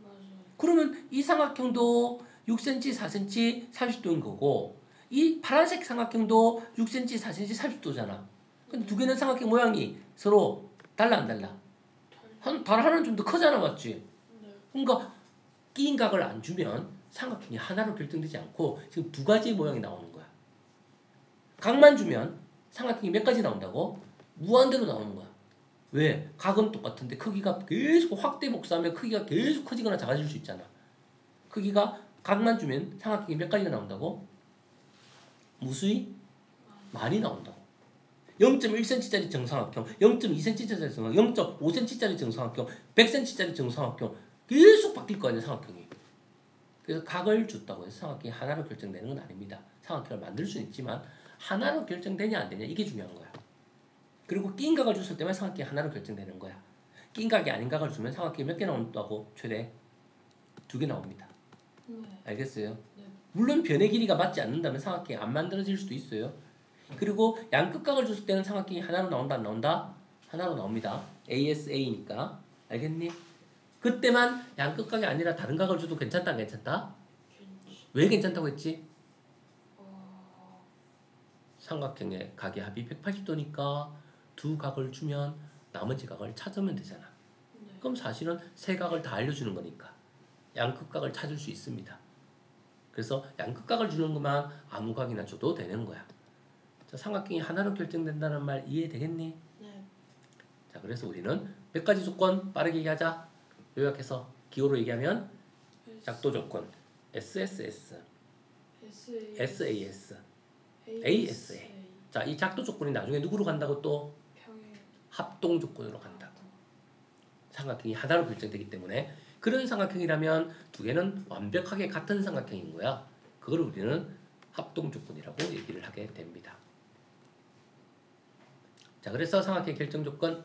맞아요. 그러면 이 삼각형도 6cm, 4cm, 30도인 거고 이 파란색 삼각형도 6cm, 4cm, 30도잖아. 근데 2개는 삼각형 모양이 서로 달라 안 달라? 하나는 좀 더 크잖아, 맞지? 네. 그러니까 끼인 각을 안 주면 삼각형이 하나로 결정되지 않고 지금 2가지의 모양이 나오는 거야. 각만 주면 삼각형이 몇 가지 나온다고? 무한대로 나오는 거야. 왜? 각은 똑같은데 크기가 계속 확대 복사하면 크기가 계속 커지거나 작아질 수 있잖아. 크기가 각만 주면 삼각형이 몇 가지가 나온다고? 무수히 많이 나온다고. 0.1cm짜리 정삼각형, 0.2cm짜리 정삼각형, 0.5cm짜리 정삼각형, 100cm짜리 정삼각형 계속 바뀔 거 아니야 삼각형이. 그래서 각을 줬다고 해서 삼각형이 하나로 결정되는 건 아닙니다. 삼각형을 만들 수는 있지만 하나로 결정되냐 안 되냐 이게 중요한 거야. 그리고 끼인 각을 줬을 때만 삼각형이 하나로 결정되는 거야. 끼인 각이 아닌 각을 주면 삼각형이 몇 개 나온다고? 최대 2개 나옵니다. 알겠어요? 네. 물론 변의 길이가 맞지 않는다면 삼각형이 안 만들어질 수도 있어요. 그리고 양끝각을 줬을 때는 삼각형이 하나로 나온다 안 나온다? 하나로 나옵니다. ASA니까. 알겠니? 그때만 양끝각이 아니라 다른 각을 줘도 괜찮다 안 괜찮다? 괜찮. 왜 괜찮다고 했지? 어. 삼각형의 각의 합이 180도니까 두 각을 주면 나머지 각을 찾으면 되잖아. 네. 그럼 사실은 세 각을 다 알려주는 거니까 양끝각을 찾을 수 있습니다. 그래서 양끝각을 주는 것만 아무 각이나 줘도 되는 거야. 자, 삼각형이 하나로 결정된다는 말 이해되겠니? 네. 자, 그래서 우리는 몇 가지 조건 빠르게 얘기하자. 요약해서 기호로 얘기하면 작도 조건 SSS, SAS, ASA. 자, 이 작도 조건이 나중에 누구로 간다고 또 평행. 합동 조건으로 간다고. 삼각형이 하나로 결정되기 때문에 그런 삼각형이라면 두 개는 완벽하게 같은 삼각형인 거야. 그걸 우리는 합동 조건이라고 얘기를 하게 됩니다. 자, 그래서 삼각형의 결정 조건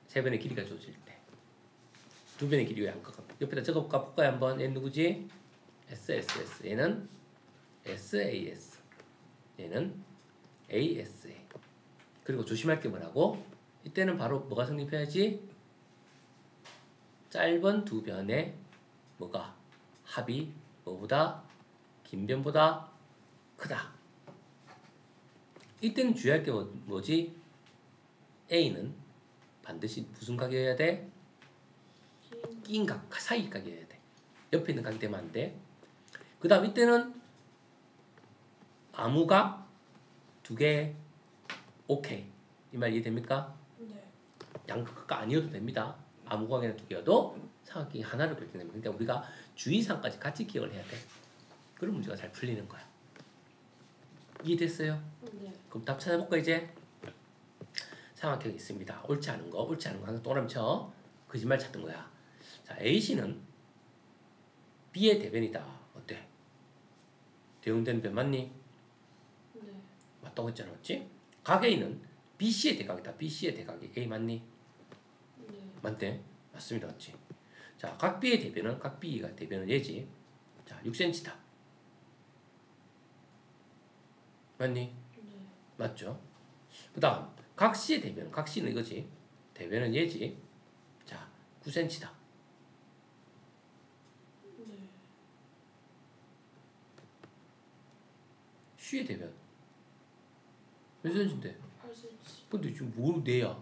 세 변의 길이가 주어질 때 두 변의 길이 왜 안 깎아? 옆에다 적어볼까? 볼까요? 한번. 얘는 누구지? SSS. 얘는 SAS. 얘는 ASA. 그리고 조심할 게 뭐라고? 이때는 바로 뭐가 성립해야지? 짧은 두 변의 뭐가? 합이 뭐보다? 긴 변보다 크다. 이때는 주의할 게 뭐지? A는 반드시 무슨 각이어야 돼? 낀 각, 사이 각이어야 돼. 옆에 있는 각이 되면 안 돼. 그 다음 이때는 아무 각 두 개 오케이. 이 말 이해됩니까? 네. 양극각 아니어도 됩니다. 아무 각이나 두 개여도 삼각형이 하나로 결정됩니다. 그러니까 우리가 주의사항까지 같이 기억을 해야 돼. 그럼 문제가 잘 풀리는 거야. 이해됐어요? 네. 그럼 답 찾아볼까 이제? 삼각형이 있습니다. 옳지 않은 거 항상 동그라미 쳐. 거짓말 찾는 거야. 자, A씨는 B의 대변이다. 어때? 대응되는 변 맞니? 네. 맞다고 했잖아. 맞지? 각 A는 BC의 대각이다. BC의 대각이 A 맞니? 네. 맞대? 맞습니다. 맞지? 자, 각 B의 대변은 각 B가 대변은 얘지. 자, 6cm다. 맞니? 네. 맞죠? 그 다음 각 C의 대변은 각 C는 이거지. 대변은 얘지. 자, 9cm다. 네. C의 대변 몇 cm인데? 8cm. 근데 지금 뭘 내야?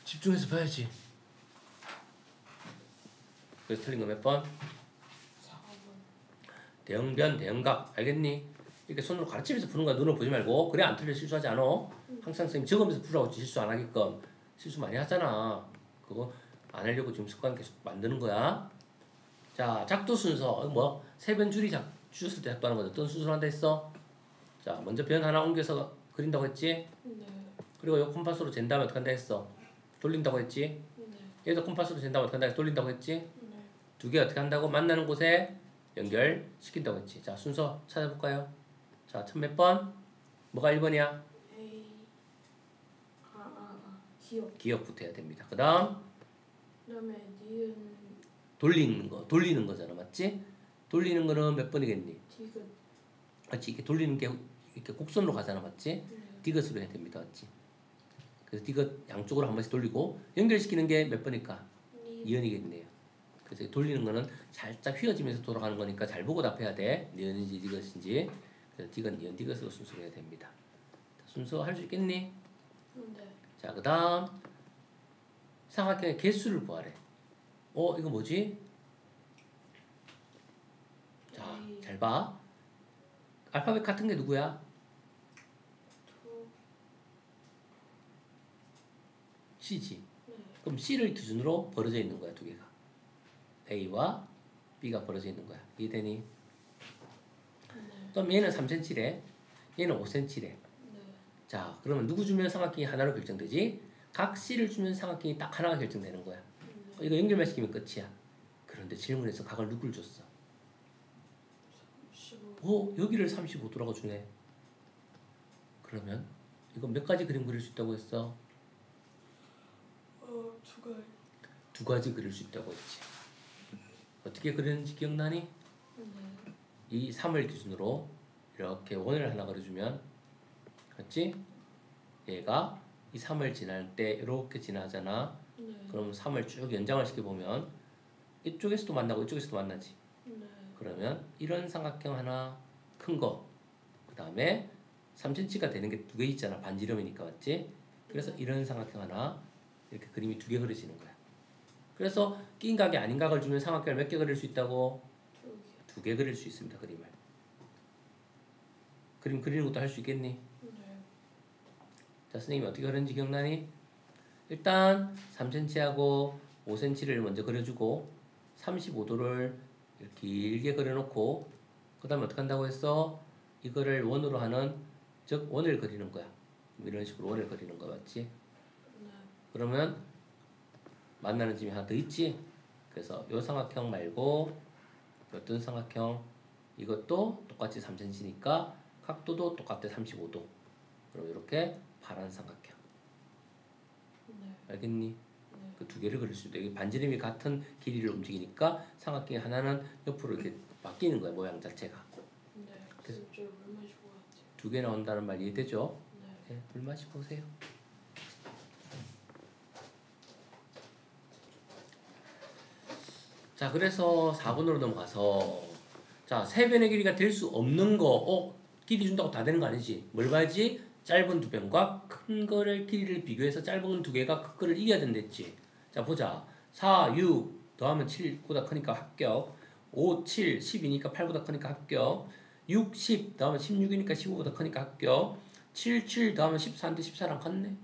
집중해서 봐야지. 그래서 틀린 거 몇 번? 4번. 대응변, 대응각 알겠니? 이렇게 손으로 가르치면서 푸는 거야. 눈으로 보지 말고. 그래 안 틀려 실수하지 않아. 항상 선생님 적으면서 풀라고 실수 안 하게끔. 실수 많이 하잖아. 그거 안 하려고 지금 습관 계속 만드는 거야. 자, 작도 순서 뭐 세변 줄이 주셨을 때 작도하는 거죠. 어떤 순서로 한다 했어? 자, 먼저 변 하나 옮겨서 그린다고 했지? 네. 그리고 요 콤파스로 잰 다음에 어떻게 한다 했어? 돌린다고 했지? 네. 얘도 콤파스로 잰 다음에 어떻게 한다 했어? 돌린다고 했지? 네. 두 개 어떻게 한다고? 만나는 곳에 연결시킨다고 했지. 자, 순서 찾아볼까요? 자, 첫 몇 번? 뭐가 1번이야? A. 기억. 기억부터 해야 됩니다. 그 다음 그다음에 니은 돌리는 거잖아. 맞지? 돌리는 거는 몇 번이겠니? 디귿. 맞지? 이렇게 돌리는 게 이렇게 곡선으로 가잖아. 맞지? 네. 디귿으로 해야 됩니다. 맞지? 그래서 디귿 양쪽으로 한 번씩 돌리고 연결시키는 게 몇 번일까? 니은. 2연이겠네요. 그래서 돌리는 거는 살짝 휘어지면서 돌아가는 거니까 잘 보고 답해야 돼. 니은인지 디귿인지. 그래서 디귿, 니은, 디귿으로 순서를 해야 됩니다. 순서 할 수 있겠니? 네. 자, 그 다음 삼각형의 개수를 구하래. 이거 뭐지? 자, 잘 봐. 알파벳 같은 게 누구야? 투. C지. 네. 그럼 C를 기준으로 벌어져 있는 거야, 두 개가. A와 B가 벌어져 있는 거야. 이해되니? 네. 그럼 얘는 3cm래. 얘는 5cm래. 네. 자, 그러면 누구 주면 삼각형이 하나로 결정되지? 각 C를 주면 삼각형이 딱 하나가 결정되는 거야. 네. 이거 연결만 시키면 끝이야. 그런데 질문에서 각을 누굴 줬어? 15. 여기를 35도라고 주네. 그러면 이거 몇 가지 그림 그릴 수 있다고 했어? 두 가지. 두 가지 그릴 수 있다고 했지. 어떻게 그리는지 기억나니? 네. 이 3을 기준으로 이렇게 원을 하나 그려주면, 맞지? 얘가 이 3을 지날 때 이렇게 지나잖아. 네. 그럼 3을 쭉 연장을 시켜보면 이쪽에서도 만나고 이쪽에서도 만나지. 네. 그러면 이런 삼각형 하나 큰 거, 그 다음에 3cm가 되는 게 두 개 있잖아. 반지름이니까 맞지? 그래서 네. 이런 삼각형 하나 이렇게 그림이 두 개 그려지는 거야. 그래서 낀 각이 아닌 각을 주면 삼각형을 몇 개 그릴 수 있다고? 두 개. 두 개 그릴 수 있습니다. 그림을. 그림 그리는 것도 할 수 있겠니? 네. 자, 선생님이 어떻게 그렸는지 기억나니? 일단 3cm하고 5cm를 먼저 그려주고 35도를 이렇게 길게 그려놓고 그 다음에 어떻게 한다고 했어? 이거를 원으로 하는, 즉 원을 그리는 거야. 이런 식으로 원을 그리는 거 맞지? 네. 그러면 만나는 점이 하나 더 있지? 그래서 요 삼각형 말고 어떤 삼각형? 이것도 똑같이 3cm니까 각도도 똑같아 35도. 그럼 이렇게 파란 삼각형. 네. 알겠니? 네. 그 두 개를 그릴 수도 있고 반지름이 같은 길이를 움직이니까 삼각형이 하나는 옆으로 이렇게 바뀌는 거야 모양 자체가. 네. 그래서- 물 마실 것 같아요. 두 개 나온다는 말 이해되죠? 네. 네, 물 마시고 오세요. 자, 그래서 4번으로 넘어가서 자, 세 변의 길이가 될 수 없는 거, 길이 준다고 다 되는 거 아니지? 뭘 봐야지? 짧은 두 변과 큰 거를 길이를 비교해서 짧은 두 개가 큰 거를 이겨야 된댔지. 자, 보자. 4, 6 더하면 7보다 크니까 합격. 5, 7, 10이니까 8보다 크니까 합격. 6, 10 더하면 16이니까 15보다 크니까 합격. 7, 7 더하면 14인데 14랑 같네.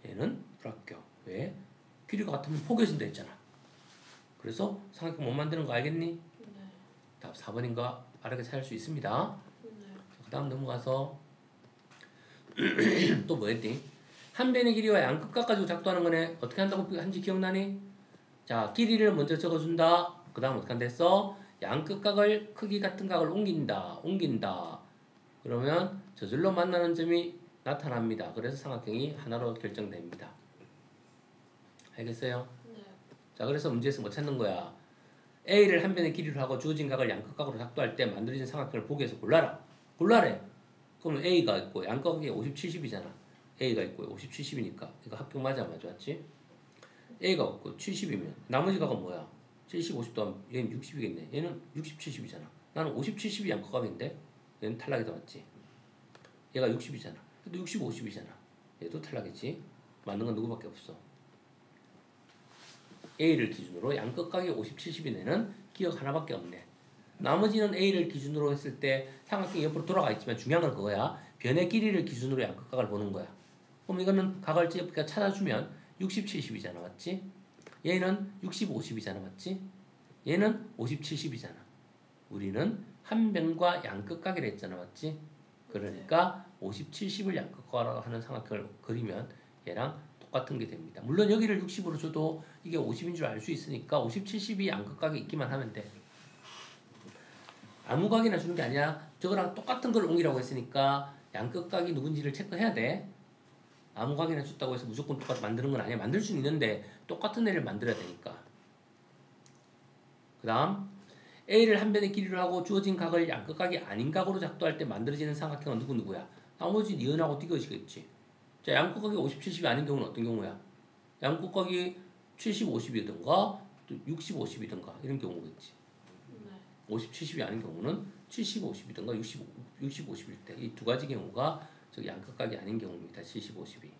얘는 불합격. 왜? 길이가 같으면 포개진다 했잖아. 그래서 삼각형 못 만드는 거 알겠니? 네. 답 4번인가 빠르게 찾을 수 있습니다. 네. 그 다음 넘어가서 또 뭐였니? 한 변의 길이와 양끝각 가지고 작도하는 거네. 어떻게 한다고 한지 기억나니? 자, 길이를 먼저 적어준다. 그 다음 어떻게 한다 했어? 양끝각을 크기 같은 각을 옮긴다. 그러면 저절로 만나는 점이 나타납니다. 그래서 삼각형이 하나로 결정됩니다. 알겠어요? 네. 자, 그래서 문제에서 뭐 찾는 거야? A를 한 변의 길이로 하고 주어진 각을 양끝각으로 작도할 때 만들어진 삼각형을 보기 위해서 골라래. 그럼 A가 있고 양각이 50, 70이잖아. A가 있고 50, 70이니까 이거 합격 맞아 맞지? A가 없고 70이면 나머지 각은 뭐야? 70, 50 더하면 얘는 60이겠네. 얘는 60, 70이잖아. 나는 50, 70이 양각인데 얘는 탈락이 더 맞지. 얘가 60이잖아. 근데 60, 50이잖아. 얘도 탈락이지. 맞는 건 누구밖에 없어. A를 기준으로 양끝각이 50, 70이 내는 기억 하나밖에 없네. 나머지는 A를 기준으로 했을 때 삼각형이 옆으로 돌아가 있지만 중요한 건 그거야. 변의 길이를 기준으로 양끝각을 보는 거야. 그럼 이거는 각을 옆에 찾아주면 60, 70이잖아. 맞지? 얘는 60, 50이잖아. 맞지? 얘는 50, 70이잖아. 우리는 한 변과 양끝각이라 했잖아. 맞지? 그러니까 50, 70을 양끝각으로 하는 삼각형을 그리면 얘랑 똑같은 게 됩니다. 물론 여기를 60으로 줘도 이게 50인 줄 알 수 있으니까 50, 70이 양끝각이 있기만 하면 돼. 아무 각이나 주는 게 아니야. 저거랑 똑같은 걸 옮기라고 했으니까 양끝각이 누군지를 체크해야 돼. 아무 각이나 줬다고 해서 무조건 똑같이 만드는 건 아니야. 만들 수는 있는데 똑같은 애를 만들어야 되니까. 그 다음 A를 한 변의 길이로 하고 주어진 각을 양끝각이 아닌 각으로 작도할 때 만들어지는 삼각형은 누구야? 나머지 니은하고 띄워지겠지. 자, 양끝각이 50, 70이 아닌 경우는 어떤 경우야? 양끝각이 70, 50이든가 또 60, 50이든가 이런 경우겠지. 네. 50, 70이 아닌 경우는 70, 50이든가 60, 50일 때 이 두 가지 경우가 저 양끝각이 아닌 경우입니다. 70, 50이.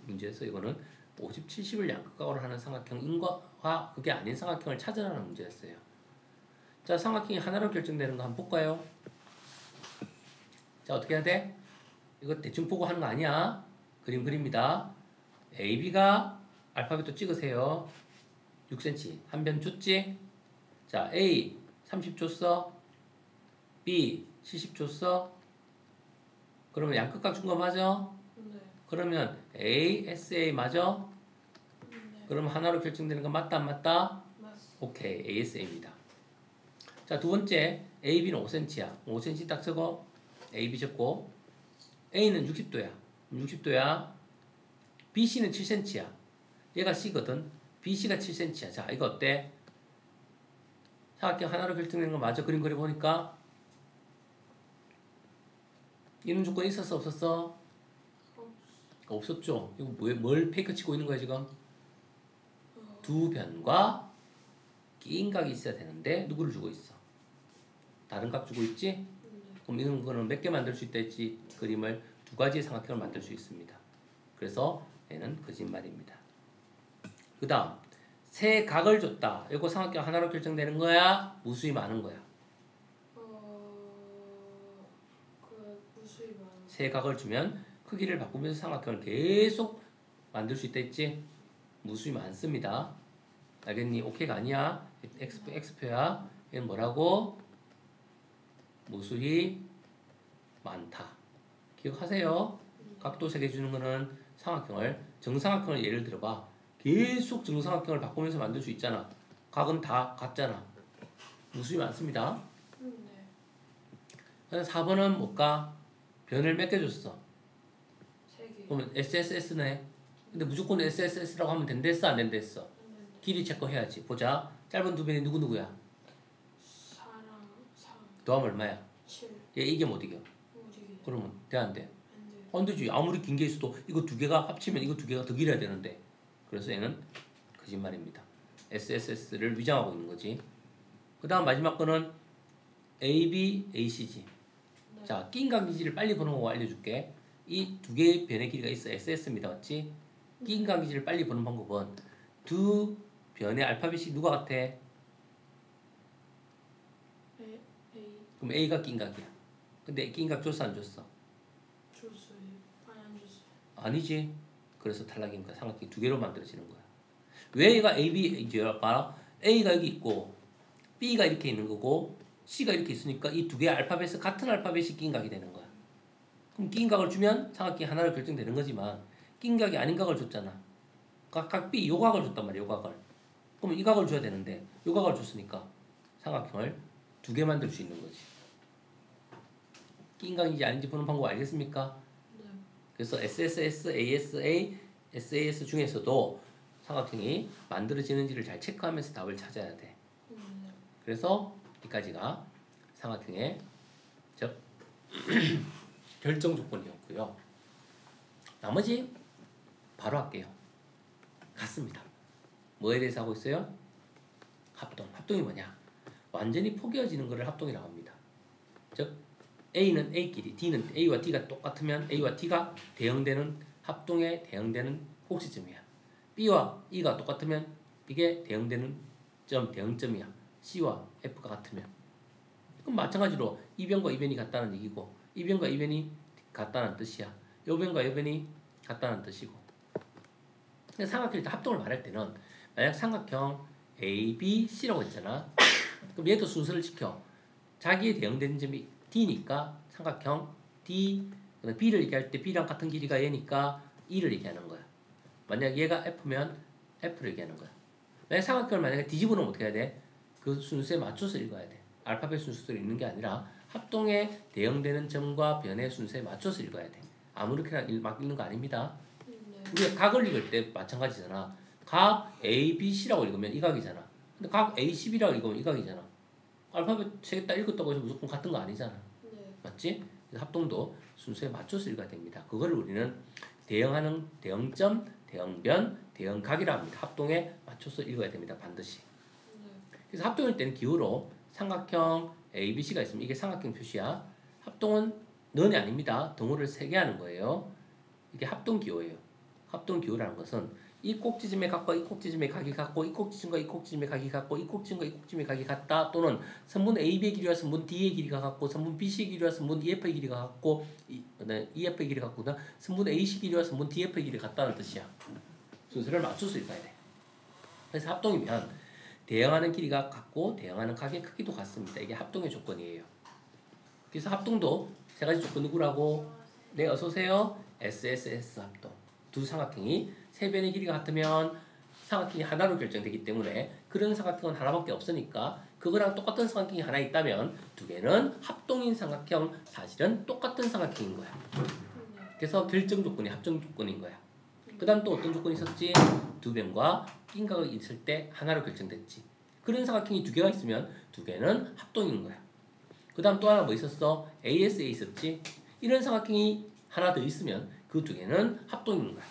문제에서 이거는 50, 70을 양끝각으로 하는 삼각형인과 그게 아닌 삼각형을 찾으라는 문제였어요. 자, 삼각형이 하나로 결정되는 거 한번 볼까요? 자, 어떻게 해야 돼? 이거 대충 보고 하는 거 아니야. 그림 그립니다. AB가 알파벳도 찍으세요. 6cm 한 변 줬지? 자, A 30 줬어. B 70 줬어. 그러면 양끝각 준 거 맞아? 네. 그러면 A, SA 맞아? 네. 그럼 하나로 결정되는 거 맞다 안 맞다? 맞습니다. 오케이, ASA입니다. 자, 두 번째 AB는 5cm야. 5cm 딱 적어. AB 적고 A는 60도야. 60도야. BC는 7cm야. 얘가 C거든. BC가 7cm야. 자, 이거 어때? 삼각형 하나로 결정되는 거 맞아? 그림 그려보니까 이런 조건이 있었어 없었어? 없었죠. 이거 뭘 페이크 치고 있는 거야 지금? 두 변과 끼인 각이 있어야 되는데 누구를 주고 있어? 다른 각 주고 있지? 네. 그럼 이런 거는 몇 개 만들 수 있다 했지? 그림을 두 가지의 삼각형을 만들 수 있습니다. 그래서 얘는 거짓말입니다. 그 다음 세 각을 줬다. 이거 삼각형 하나로 결정되는 거야? 무수히 많은 거야? 그 무수히 많은. 세 각을 주면 크기를 바꾸면서 삼각형을 계속 만들 수 있다 했지? 무수히 많습니다. 알겠니? 오케이가 아니야. X표야. 얘는 뭐라고? 무수히 많다. 기억하세요. 각도 세개 주는 거는 삼각형을 정삼각형을 예를 들어봐. 계속 정삼각형을 바꾸면서 만들 수 있잖아. 각은 다 같잖아. 무수히 많습니다. 네. 그래서 4번은 뭘까? 변을 몇 개 줬어? 3개. 그러면 SSS네. 근데 무조건 SSS라고 하면 된댔어? 안 된댔어? 길이 체크해야지. 보자. 짧은 두 변이 누구누구야? 4랑 3. 더하면 얼마야? 7. 얘 이게 못 이겨. 못 이기네. 그러면 돼 안 돼? 안 돼요. 안 되지. 아무리 긴 게 있어도 이거 두 개가 합치면 이거 두 개가 더 길어야 되는데. 그래서 얘는 거짓말입니다. SSS를 위장하고 있는 거지. 그 다음 마지막 거는 AB, AC지. 네. 자, 끼인 각이지를 빨리 보는 거 알려줄게. 이 두 개의 변의 길이가 있어. SS입니다. 맞지? 끼인 각이지를 빨리 보는 방법은 두 변의 알파벳이 누가 같아? A. 그럼 A가 끼인 각이야. 근데 끼인 각 줬어 안 줬어? 줬어요. 아니 안 줬어요. 아니지. 그래서 탈락인 거야. 삼각형이 두 개로 만들어지는 거야. 왜 얘가 A, B, 이제 봐라. A가 여기 있고 B가 이렇게 있는 거고 C가 이렇게 있으니까 이 두 개의 알파벳은 같은 알파벳이 끼인 각이 되는 거야. 그럼 끼인 각을 주면 삼각형이 하나로 결정되는 거지만 끼인 각이 아닌 각을 줬잖아. 각 B 요 각을 줬단 말이야. 요 각을. 그럼 이 각을 줘야 되는데 요 각을 줬으니까 삼각형을 두 개 만들 수 있는 거지. 끼인 각인지 아닌지 보는 방법 알겠습니까? 네. 그래서 SSS, ASA, SAS 중에서도 삼각형이 만들어지는지를 잘 체크하면서 답을 찾아야 돼. 네. 그래서 여기까지가 삼각형의 결정 조건이었고요. 나머지 바로 할게요. 같습니다. 뭐에 대해서 하고 있어요? 합동. 합동이 뭐냐? 완전히 포개어지는 것을 합동이라고 합니다. 즉 A는 A끼리, D는 A와 D가 똑같으면 A와 D가 대응되는 합동에 대응되는 꼭지점이야. B와 E가 똑같으면 이게 대응되는 점, 대응점이야. C와 F가 같으면. 그럼 마찬가지로 이 변과 이 변이 같다는 얘기고 이 변과 이 변이 같다는 뜻이야. 요 변과 요 변이 같다는 뜻이고. 근데 삼각형일 때 합동을 말할 때는 만약 삼각형 A, B, C라고 했잖아. 그럼 얘도 순서를 지켜. 자기에 대응되는 점이 D니까 삼각형 D, B를 얘기할 때 B랑 같은 길이가 얘니까 E를 얘기하는 거야. 만약 얘가 F면 F를 얘기하는 거야. 만약 삼각형을 만약에 뒤집어 놓으면 어떻게 해야 돼? 그 순서에 맞춰서 읽어야 돼. 알파벳 순서대로 읽는 게 아니라 합동에 대응되는 점과 변의 순서에 맞춰서 읽어야 돼. 아무렇게나 막 읽는 거 아닙니다. 네. 우리가 각을 읽을 때 마찬가지잖아. 각 A, B, C라고 읽으면 이 각이잖아. 근데 각 A, C, B라고 읽으면 이 각이잖아. 알파벳 세 개 딱 읽었다고 해서 무조건 같은 거 아니잖아. 네. 맞지? 그래서 합동도 순서에 맞춰서 읽어야 됩니다. 그걸 우리는 대응하는 대응점, 대응변, 대응각이라 합니다. 합동에 맞춰서 읽어야 됩니다. 반드시. 네. 그래서 합동일 때는 기호로 삼각형 A, B, C가 있으면 이게 삼각형 표시야. 합동은 너네 아닙니다. 덩어리를 3개 하는 거예요. 이게 합동 기호예요. 합동 기호라는 것은 이 꼭지점의 각과 이 꼭지점의 각이 같고 이 꼭지점과 이 꼭지점의 각이 같고 이 꼭지점과 이 꼭지점의 각이 같다. 또는 선분 AB의 길이와 선분 D의 길이가 같고 선분 BC의 길이와 선분 EF의 길이가 같고 EF의 길이가 같고 선분 AC 길이와 선분 DF의 길이가 같다는 뜻이야. 순서를 맞춰서 읽어야 돼. 그래서 합동이면 대응하는 길이가 같고 대응하는 각의 크기도 같습니다. 이게 합동의 조건이에요. 그래서 합동도 세 가지 조건 누구라고? 네, 어서 오세요. SSS 합동. 두 삼각형이 세 변의 길이가 같으면 삼각형이 하나로 결정되기 때문에 그런 삼각형은 하나밖에 없으니까 그거랑 똑같은 삼각형이 하나 있다면 두 개는 합동인 삼각형, 사실은 똑같은 삼각형인 거야. 그래서 결정 조건이 합정 조건인 거야. 그 다음 또 어떤 조건이 있었지? 두 변과 끼인 각이 있을 때 하나로 결정됐지. 그런 삼각형이 두 개가 있으면 두 개는 합동인 거야. 그 다음 또 하나 뭐 있었어? ASA 있었지? 이런 삼각형이 하나 더 있으면 그 두 개는 합동인 거야.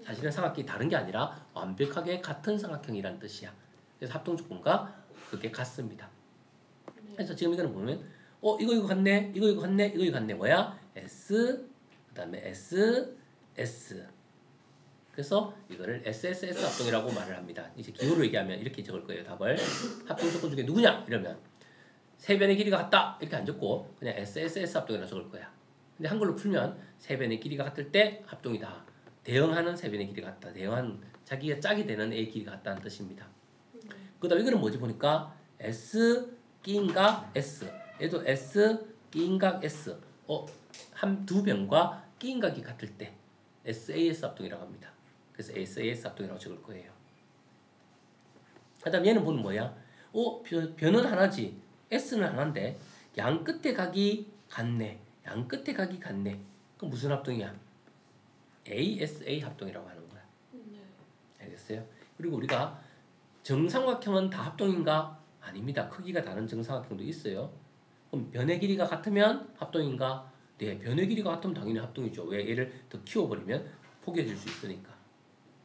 사실은 삼각형이 다른 게 아니라 완벽하게 같은 삼각형이라는 뜻이야. 그래서 합동 조건과 그게 같습니다. 네. 그래서 지금 이거는 보면 이거 같네, 이거 같네, 이거 같네. 뭐야? S 그다음에 S. 그래서 이거를 SSS 합동이라고 말을 합니다. 이제 기호로 얘기하면 이렇게 적을 거예요. 답을 합동 조건 중에 누구냐? 이러면 세 변의 길이가 같다 이렇게 안 적고 그냥 SSS 합동이라고 적을 거야. 근데 한글로 풀면 세 변의 길이가 같을 때 합동이다. 대응하는 세 변의 길이가 같다. 대응하는 자기가 짝이 되는 A 길이가 같다는 뜻입니다. 네. 그다음 이거는 뭐지 보니까 S 끼인각 S. 얘도 S 끼인각 S. 두 변과 끼인각이 같을 때 SAS 합동이라고 합니다. 그래서 SAS 합동이라고 적을 거예요. 그다음 얘는 보면 뭐야? 변은 하나지. S는 하나인데 양 끝에 각이 같네. 양 끝에 각이 같네. 그럼 무슨 합동이야? ASA 합동이라고 하는 거야. 네. 알겠어요? 그리고 우리가 정삼각형은 다 합동인가? 아닙니다. 크기가 다른 정삼각형도 있어요. 그럼 변의 길이가 같으면 합동인가? 네, 변의 길이가 같으면 당연히 합동이죠. 왜? 얘를 더 키워버리면 포개질 수 있으니까.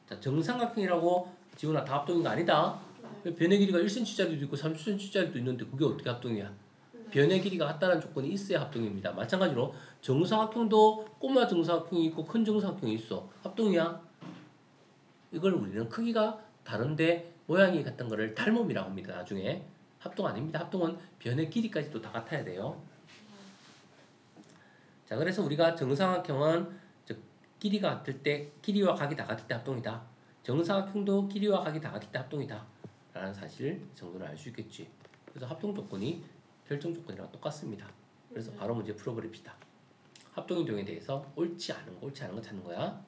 자, 정삼각형이라고 지훈아 다 합동인 거 아니다. 네. 변의 길이가 1cm짜리도 있고 30cm짜리도 있는데 그게 어떻게 합동이야? 네. 변의 길이가 같다는 조건이 있어야 합동입니다. 마찬가지로 정삼각형도 꼬마 정삼각형이 있고 큰 정삼각형이 있어. 합동이야. 이걸 우리는 크기가 다른데 모양이 같은 거를 닮음이라고 합니다. 나중에 합동 아닙니다. 합동은 변의 길이까지도 다 같아야 돼요. 자, 그래서 우리가 정삼각형은 길이가 같을 때 길이와 각이 다 같을 때 합동이다. 정삼각형도 길이와 각이 다 같을 때 합동이다. 라는 사실 정도는 알 수 있겠지. 그래서 합동 조건이 결정 조건이랑 똑같습니다. 그래서 바로 문제 풀어버립시다. 합동 이동에 대해서 옳지 않은 거 찾는 거야.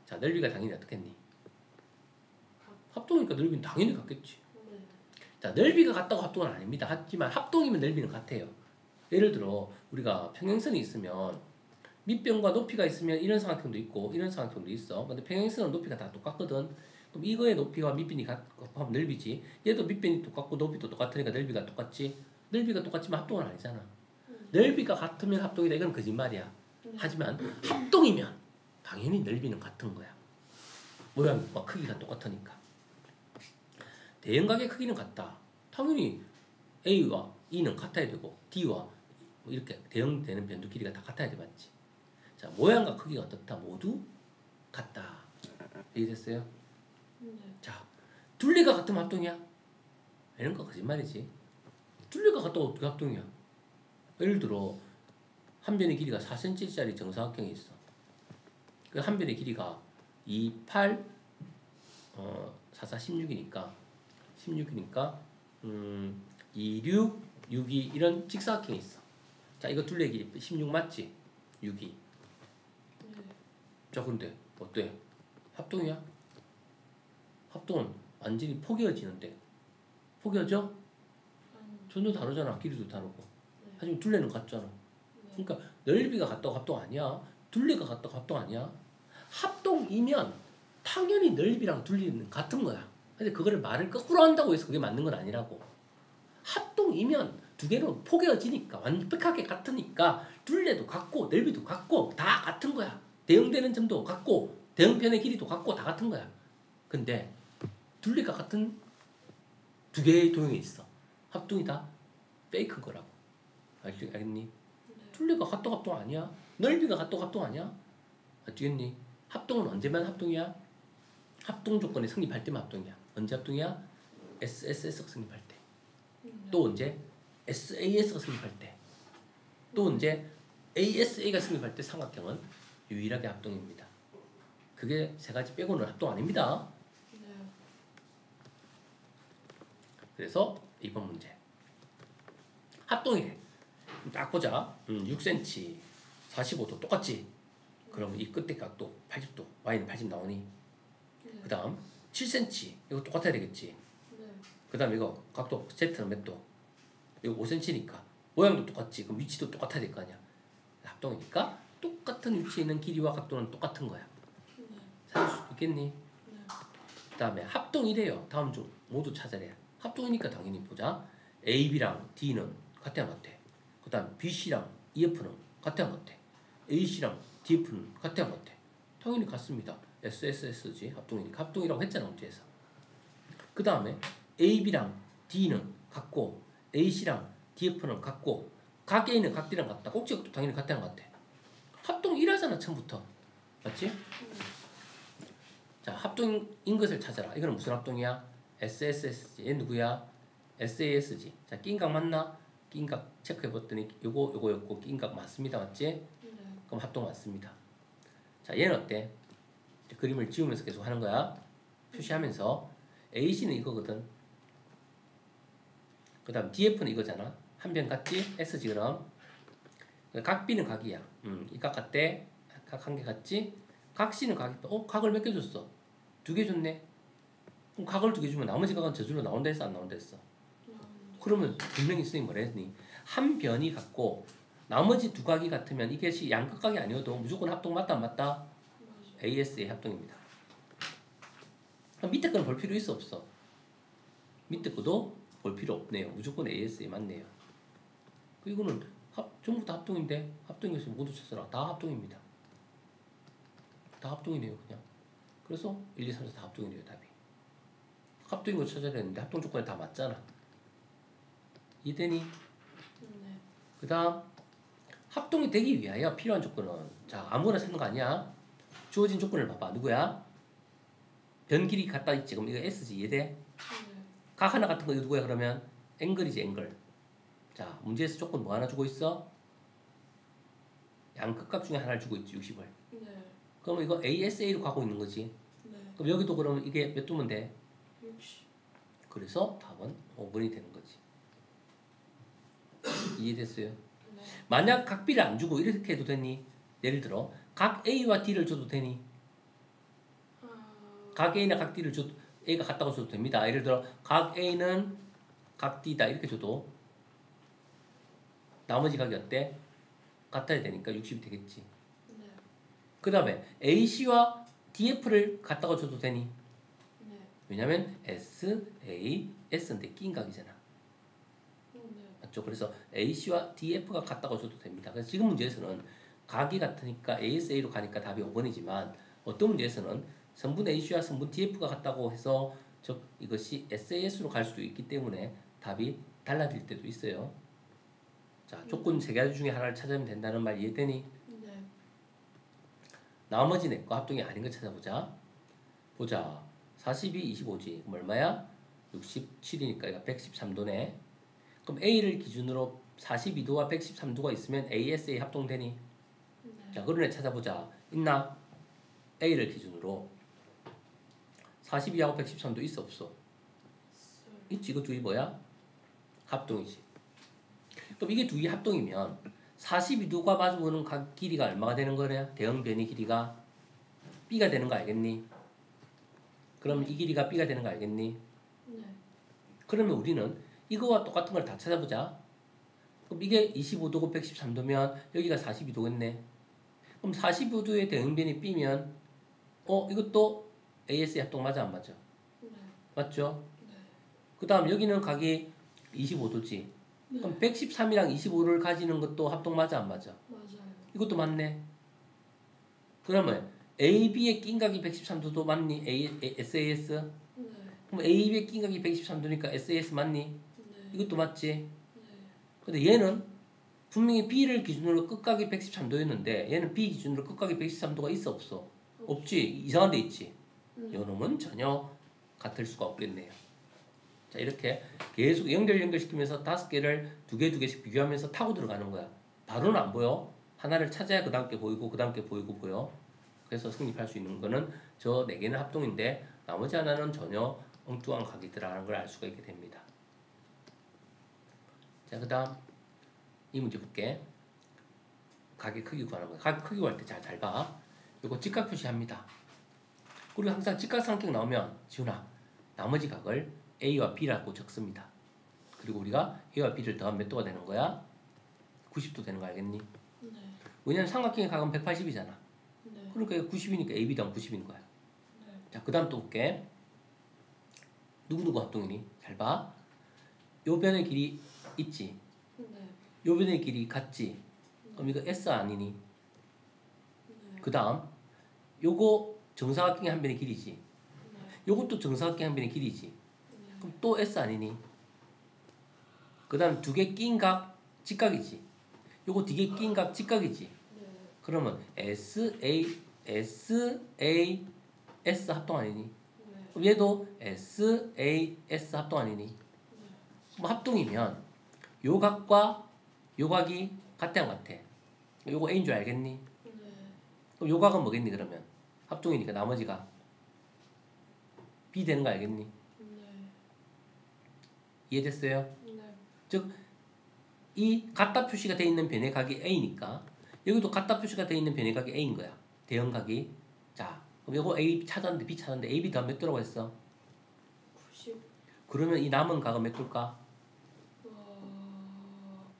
자, 넓이가 당연히 어떻겠니? 합동이니까 넓이는 당연히 같겠지. 네. 자, 넓이가 같다고 합동은 아닙니다. 하지만 합동이면 넓이는 같아요. 예를 들어 우리가 평행선이 있으면 밑변과 높이가 있으면 이런 삼각형도 있고 이런 삼각형도 있어. 근데 평행선은 높이가 다 똑같거든. 그럼 이거의 높이와 밑변이 같으면 넓이지. 얘도 밑변이 똑같고 높이도 똑같으니까 넓이가 똑같지. 넓이가 똑같지만 합동은 아니잖아. 넓이가 같으면 합동이다. 이건 거짓말이야. 하지만 합동이면 당연히 넓이는 같은 거야. 모양과 크기가 똑같으니까. 대형각의 크기는 같다. 당연히 A와 E는 같아야 되고 D와 이렇게 대응되는 변두 길이가 다 같아야 돼, 맞지? 자, 모양과 크기가 어떻다? 모두 같다. 이해됐어요? 네. 자, 둘레가 같으면 합동이야? 이런 거 거짓말이지. 둘레가 같다고 어떻게 합동이야? 예를 들어 한 변의 길이가 4cm짜리 정사각형이 있어. 그 한 변의 길이가 2, 8, 4, 4, 16이니까 2, 6, 6, 2 이런 직사각형이 있어. 자, 이거 둘레 길이 16 맞지? 6, 2. 네. 자, 근데 어때? 합동이야? 합동은 완전히 포개어지는데 포개어져? 전혀 다르잖아. 길이도 다르고. 네. 하지만 둘레는 같잖아. 네. 그러니까 넓이가 같다고 합동 아니야. 둘레가 같다고 합동 아니야. 합동이면 당연히 넓이랑 둘레는 같은 거야. 근데 그거를 말을 거꾸로 한다고 해서 그게 맞는 건 아니라고. 합동이면 두 개는 포개어지니까 완벽하게 같으니까 둘레도 같고 넓이도 같고 다 같은 거야. 대응되는 점도 같고 대응편의 길이도 같고 다 같은 거야. 근데 둘레가 같은 두 개의 도형이 있어. 합동이다. 페이크 거라고. 알겠니? 둘레가 같다고 합동 아니야. 넓이가 같다고 합동 아니야. 알겠니? 합동은 언제만 합동이야? 합동 조건이 성립할 때만 합동이야. 언제 합동이야? SSS가 성립할 때. 또 언제? SAS가 성립할 때. 또 언제? ASA가 성립할 때 삼각형은 유일하게 합동입니다. 그게 세 가지 빼고는 합동 아닙니다. 네. 그래서 이번 문제. 합동이래. 딱 보자. 6cm, 45도 똑같지? 그러면 이 끝에 각도 80도, y는 80 나오니? 네. 그 다음 7cm, 이거 똑같아야 되겠지? 네. 그 다음 이거 각도 z는 몇 도? 이거 5cm니까 모양도 똑같지? 그럼 위치도 똑같아야 될 거 아니야? 합동이니까 똑같은 위치에 있는 길이와 각도는 똑같은 거야. 네. 찾을 수 있겠니? 네. 그 다음에 합동이래요. 다음 중 모두 찾아래. 합동이니까 당연히 보자. AB랑 D는 같아 안 같아? 그 다음 BC랑 EF는 같아 안 같아? AC랑 DF는 같아 안 같아? 당연히 같습니다. SSS지. 합동이니까 합동이라고 했잖아 문제에서. 그 다음에 AB랑 D는 같고 AC랑 DF는 같고 각 A는 각 D랑 같다. 꼭지각도 당연히 같다는 것 같아. 합동 1하잖아 처음부터. 맞지? 자, 합동인 것을 찾아라. 이거는 무슨 합동이야? SSS지. 얘 누구야? SAS지. 자, 낀각 맞나? 낀각 체크해봤더니 요거였고 낀각 맞습니다. 맞지? 네. 그럼 합동 맞습니다. 자, 얘는 어때? 이제 그림을 지우면서 계속 하는 거야. 표시하면서 AC는 이거거든. 그 다음 DF는 이거잖아. 한 변 같지? S지 그럼. 각 B는 각이야. 이 각 같대. 각 한 개 같지? 각 C는 각이 각을 몇 개 줬어? 2개 줬네. 그럼 각을 2개 주면 나머지 각은 저절로 나온다 했어 안 나온다 했어? 그러면 분명히 선생님 뭐라 했니? 한 변이 같고 나머지 두 각이 같으면 이것이 양극각이 아니어도 무조건 합동 맞다 안 맞다? 맞아. AS의 합동입니다. 그럼 밑에 거는 볼 필요 있어 없어? 밑에 거도 볼 필요 없네요. 무조건 AS에 맞네요. 이거는 전부 다 합동인데 합동인 것을 모두 찾아라. 다 합동입니다. 다 합동이네요 그냥. 그래서 1, 2, 3, 4 다 합동이네요 답이. 합동인 거 찾아야 되는데 합동 조건이 다 맞잖아. 이해되니? 네. 그 다음 합동이 되기 위하여 필요한 조건은 자 아무거나 쓰는 거 아니야. 주어진 조건을 봐봐. 누구야? 변 길이 같다 있지. 그럼 이거 S지. 이해돼? 네. 각 하나 같은 거 이거 누구야 그러면? 앵글이지 앵글. 자 문제에서 조건 뭐 하나 주고 있어? 양극각 중에 하나를 주고 있지 60을. 네. 그러면 이거 ASA로 가고 있는 거지. 네. 그럼 여기도 그러면 이게 몇 도면 돼? 60. 그래서 답은 5번이 되는 거지. 이해됐어요? 네. 만약 각 B를 안 주고 이렇게 해도 되니? 예를 들어 각 A와 D를 줘도 되니? 각 A나 각 D를 줘도 A가 같다고 줘도 됩니다. 예를 들어 각 A는 각 D다 이렇게 줘도 나머지 각이 어때? 같아야 되니까 60이 되겠지. 네. 그 다음에 AC와 DF를 같다고 줘도 되니? 네. 왜냐면 S, A, S인데 낀 각이잖아. 네. 맞죠? 그래서 AC와 DF가 같다고 줘도 됩니다. 그래서 지금 문제에서는 각이 같으니까 ASA로 가니까 답이 5번이지만 어떤 문제에서는 성분 AC와 성분 DF가 같다고 해서 즉 이것이 SAS로 갈 수도 있기 때문에 답이 달라질 때도 있어요. 자, 조건 세 가지 중에 하나를 찾으면 된다는 말 이해되니? 네. 나머지 네 거 합동이 아닌 거 찾아보자. 보자. 42, 25지. 그럼 얼마야? 67이니까 이거 113도네. 그럼 A를 기준으로 42도와 113도가 있으면 ASA 합동되니? 네. 자, 그런 애 찾아보자. 있나? A를 기준으로 42하고 113도 있어 없어? 있지. 이거 둘이 뭐야? 합동이지. 그럼 이게 둘이 합동이면 42도가 마주보는 각 길이가 얼마가 되는 거냐? 대응 변이 길이가 B가 되는 거 알겠니? 그럼 이 길이가 B가 되는 거 알겠니? 네. 그러면 우리는 이거와 똑같은 걸 다 찾아보자. 그럼 이게 25도고 113도면 여기가 42도겠네. 그럼 45도의 대응변이 B면 이것도 AS의 합동 맞아 안 맞아? 네. 맞죠? 네. 그 다음 여기는 각이 25도지. 그럼 113이랑 25를 가지는 것도 합동 맞아 안 맞아? 맞아요. 이것도 맞네. 그러면 AB의 낀각이 113도도 맞니? SAS? 네. 그럼 AB의 낀각이 113도니까 SAS 맞니? 네. 이것도 맞지? 네. 근데 얘는 분명히 B를 기준으로 끝각이 113도였는데 얘는 B 기준으로 끝각이 113도가 있어 없어? 없지. 이상한 데 있지. 요놈은 전혀 같을 수가 없겠네요. 자, 이렇게 계속 연결시키면서 5개를 2개씩 비교하면서 타고 들어가는 거야. 바로는 안 보여. 하나를 찾아야 그 다음 게 보이고 그 다음 게 보이고 보여. 그래서 성립할 수 있는 거는 저 4개는 합동인데 나머지 하나는 전혀 엉뚱한 각이더라는 걸 알 수가 있게 됩니다. 자, 그 다음 이 문제 볼게. 각의 크기 구하는 거야. 각 크기 구할 때 잘 봐. 이거 직각 표시합니다. 그리고 항상 직각삼각 나오면 지훈아 나머지 각을 A와 B라고 적습니다. 그리고 우리가 A와 B를 더하면 몇 도가 되는 거야? 90도 되는 거 알겠니? 네. 왜냐면 삼각형의 각은 180이잖아. 네. 그러니까 90이니까 AB 더하면 90인 거야. 네. 자, 그 다음 또 볼게. 누구누구 합동이니? 잘 봐. 요 변의 길이 있지. 네. 요 변의 길이 같지. 그럼 이거 S 아니니? 네. 그 다음 요거 정사각형의 한 변의 길이지. 네. 요것도 정사각형의 한 변의 길이지. 네. 그럼 또 S 아니니? 그 다음 두 개 낀 각 직각이지. 요거 두 개 낀 각 직각이지. 네. 그러면 S 합동 아니니? 네. 그럼 얘도 S 합동 아니니? 네. 그럼 합동이면 요 각과 요 각이 같아 안 같아? 요거 A인 줄 알겠니? 네. 그럼 요 각은 뭐겠니 그러면? 합동이니까 나머지가 B 되는 거 알겠니? 네. 이해됐어요? 네. 즉 이 같다 표시가 돼 있는 변의 각이 A니까 여기도 같다 표시가 돼 있는 변의 각이 A인 거야. 대형각이. 자, 그럼 요거 A 찾았는데 B 찾았는데 AB 더하면 몇 도라고 했어? 90. 그러면 이 남은 각은 몇 도일까? 어...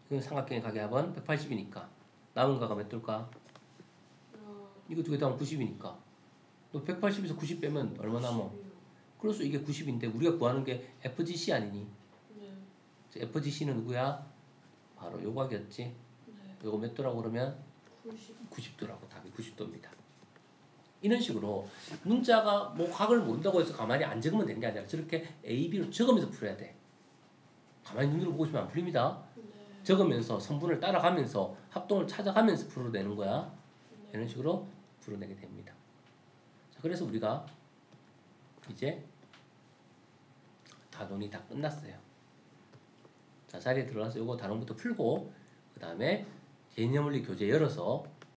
그 삼각형의 각의 합은 180이니까 남은 각은 몇 도일까? 이거 두 개 더하면 90이니까 너 180에서 90 빼면 얼마 남아? 90이요. 그래서 이게 90인데 우리가 구하는 게 FGC 아니니? 네. FGC는 누구야? 바로 요 각이었지. 네. 요거 몇 도라고 그러면 90. 90도라고. 답이 90도입니다. 이런 식으로 문자가 뭐 각을 모른다고 해서 가만히 안 적으면 되는 게 아니라 저렇게 A, B로 적으면서 풀어야 돼. 가만히 눈으로 보고 있으면 안 풀립니다. 네. 적으면서 성분을 따라가면서 합동을 찾아가면서 풀어내는 거야. 네. 이런 식으로 풀어내게 됩니다. 자, 그래서 우리가 이제 단원이 다 끝났어요. 자, 자리에 들어가서 요거 단원부터 풀고 그 다음에 개념원리 교재 열어서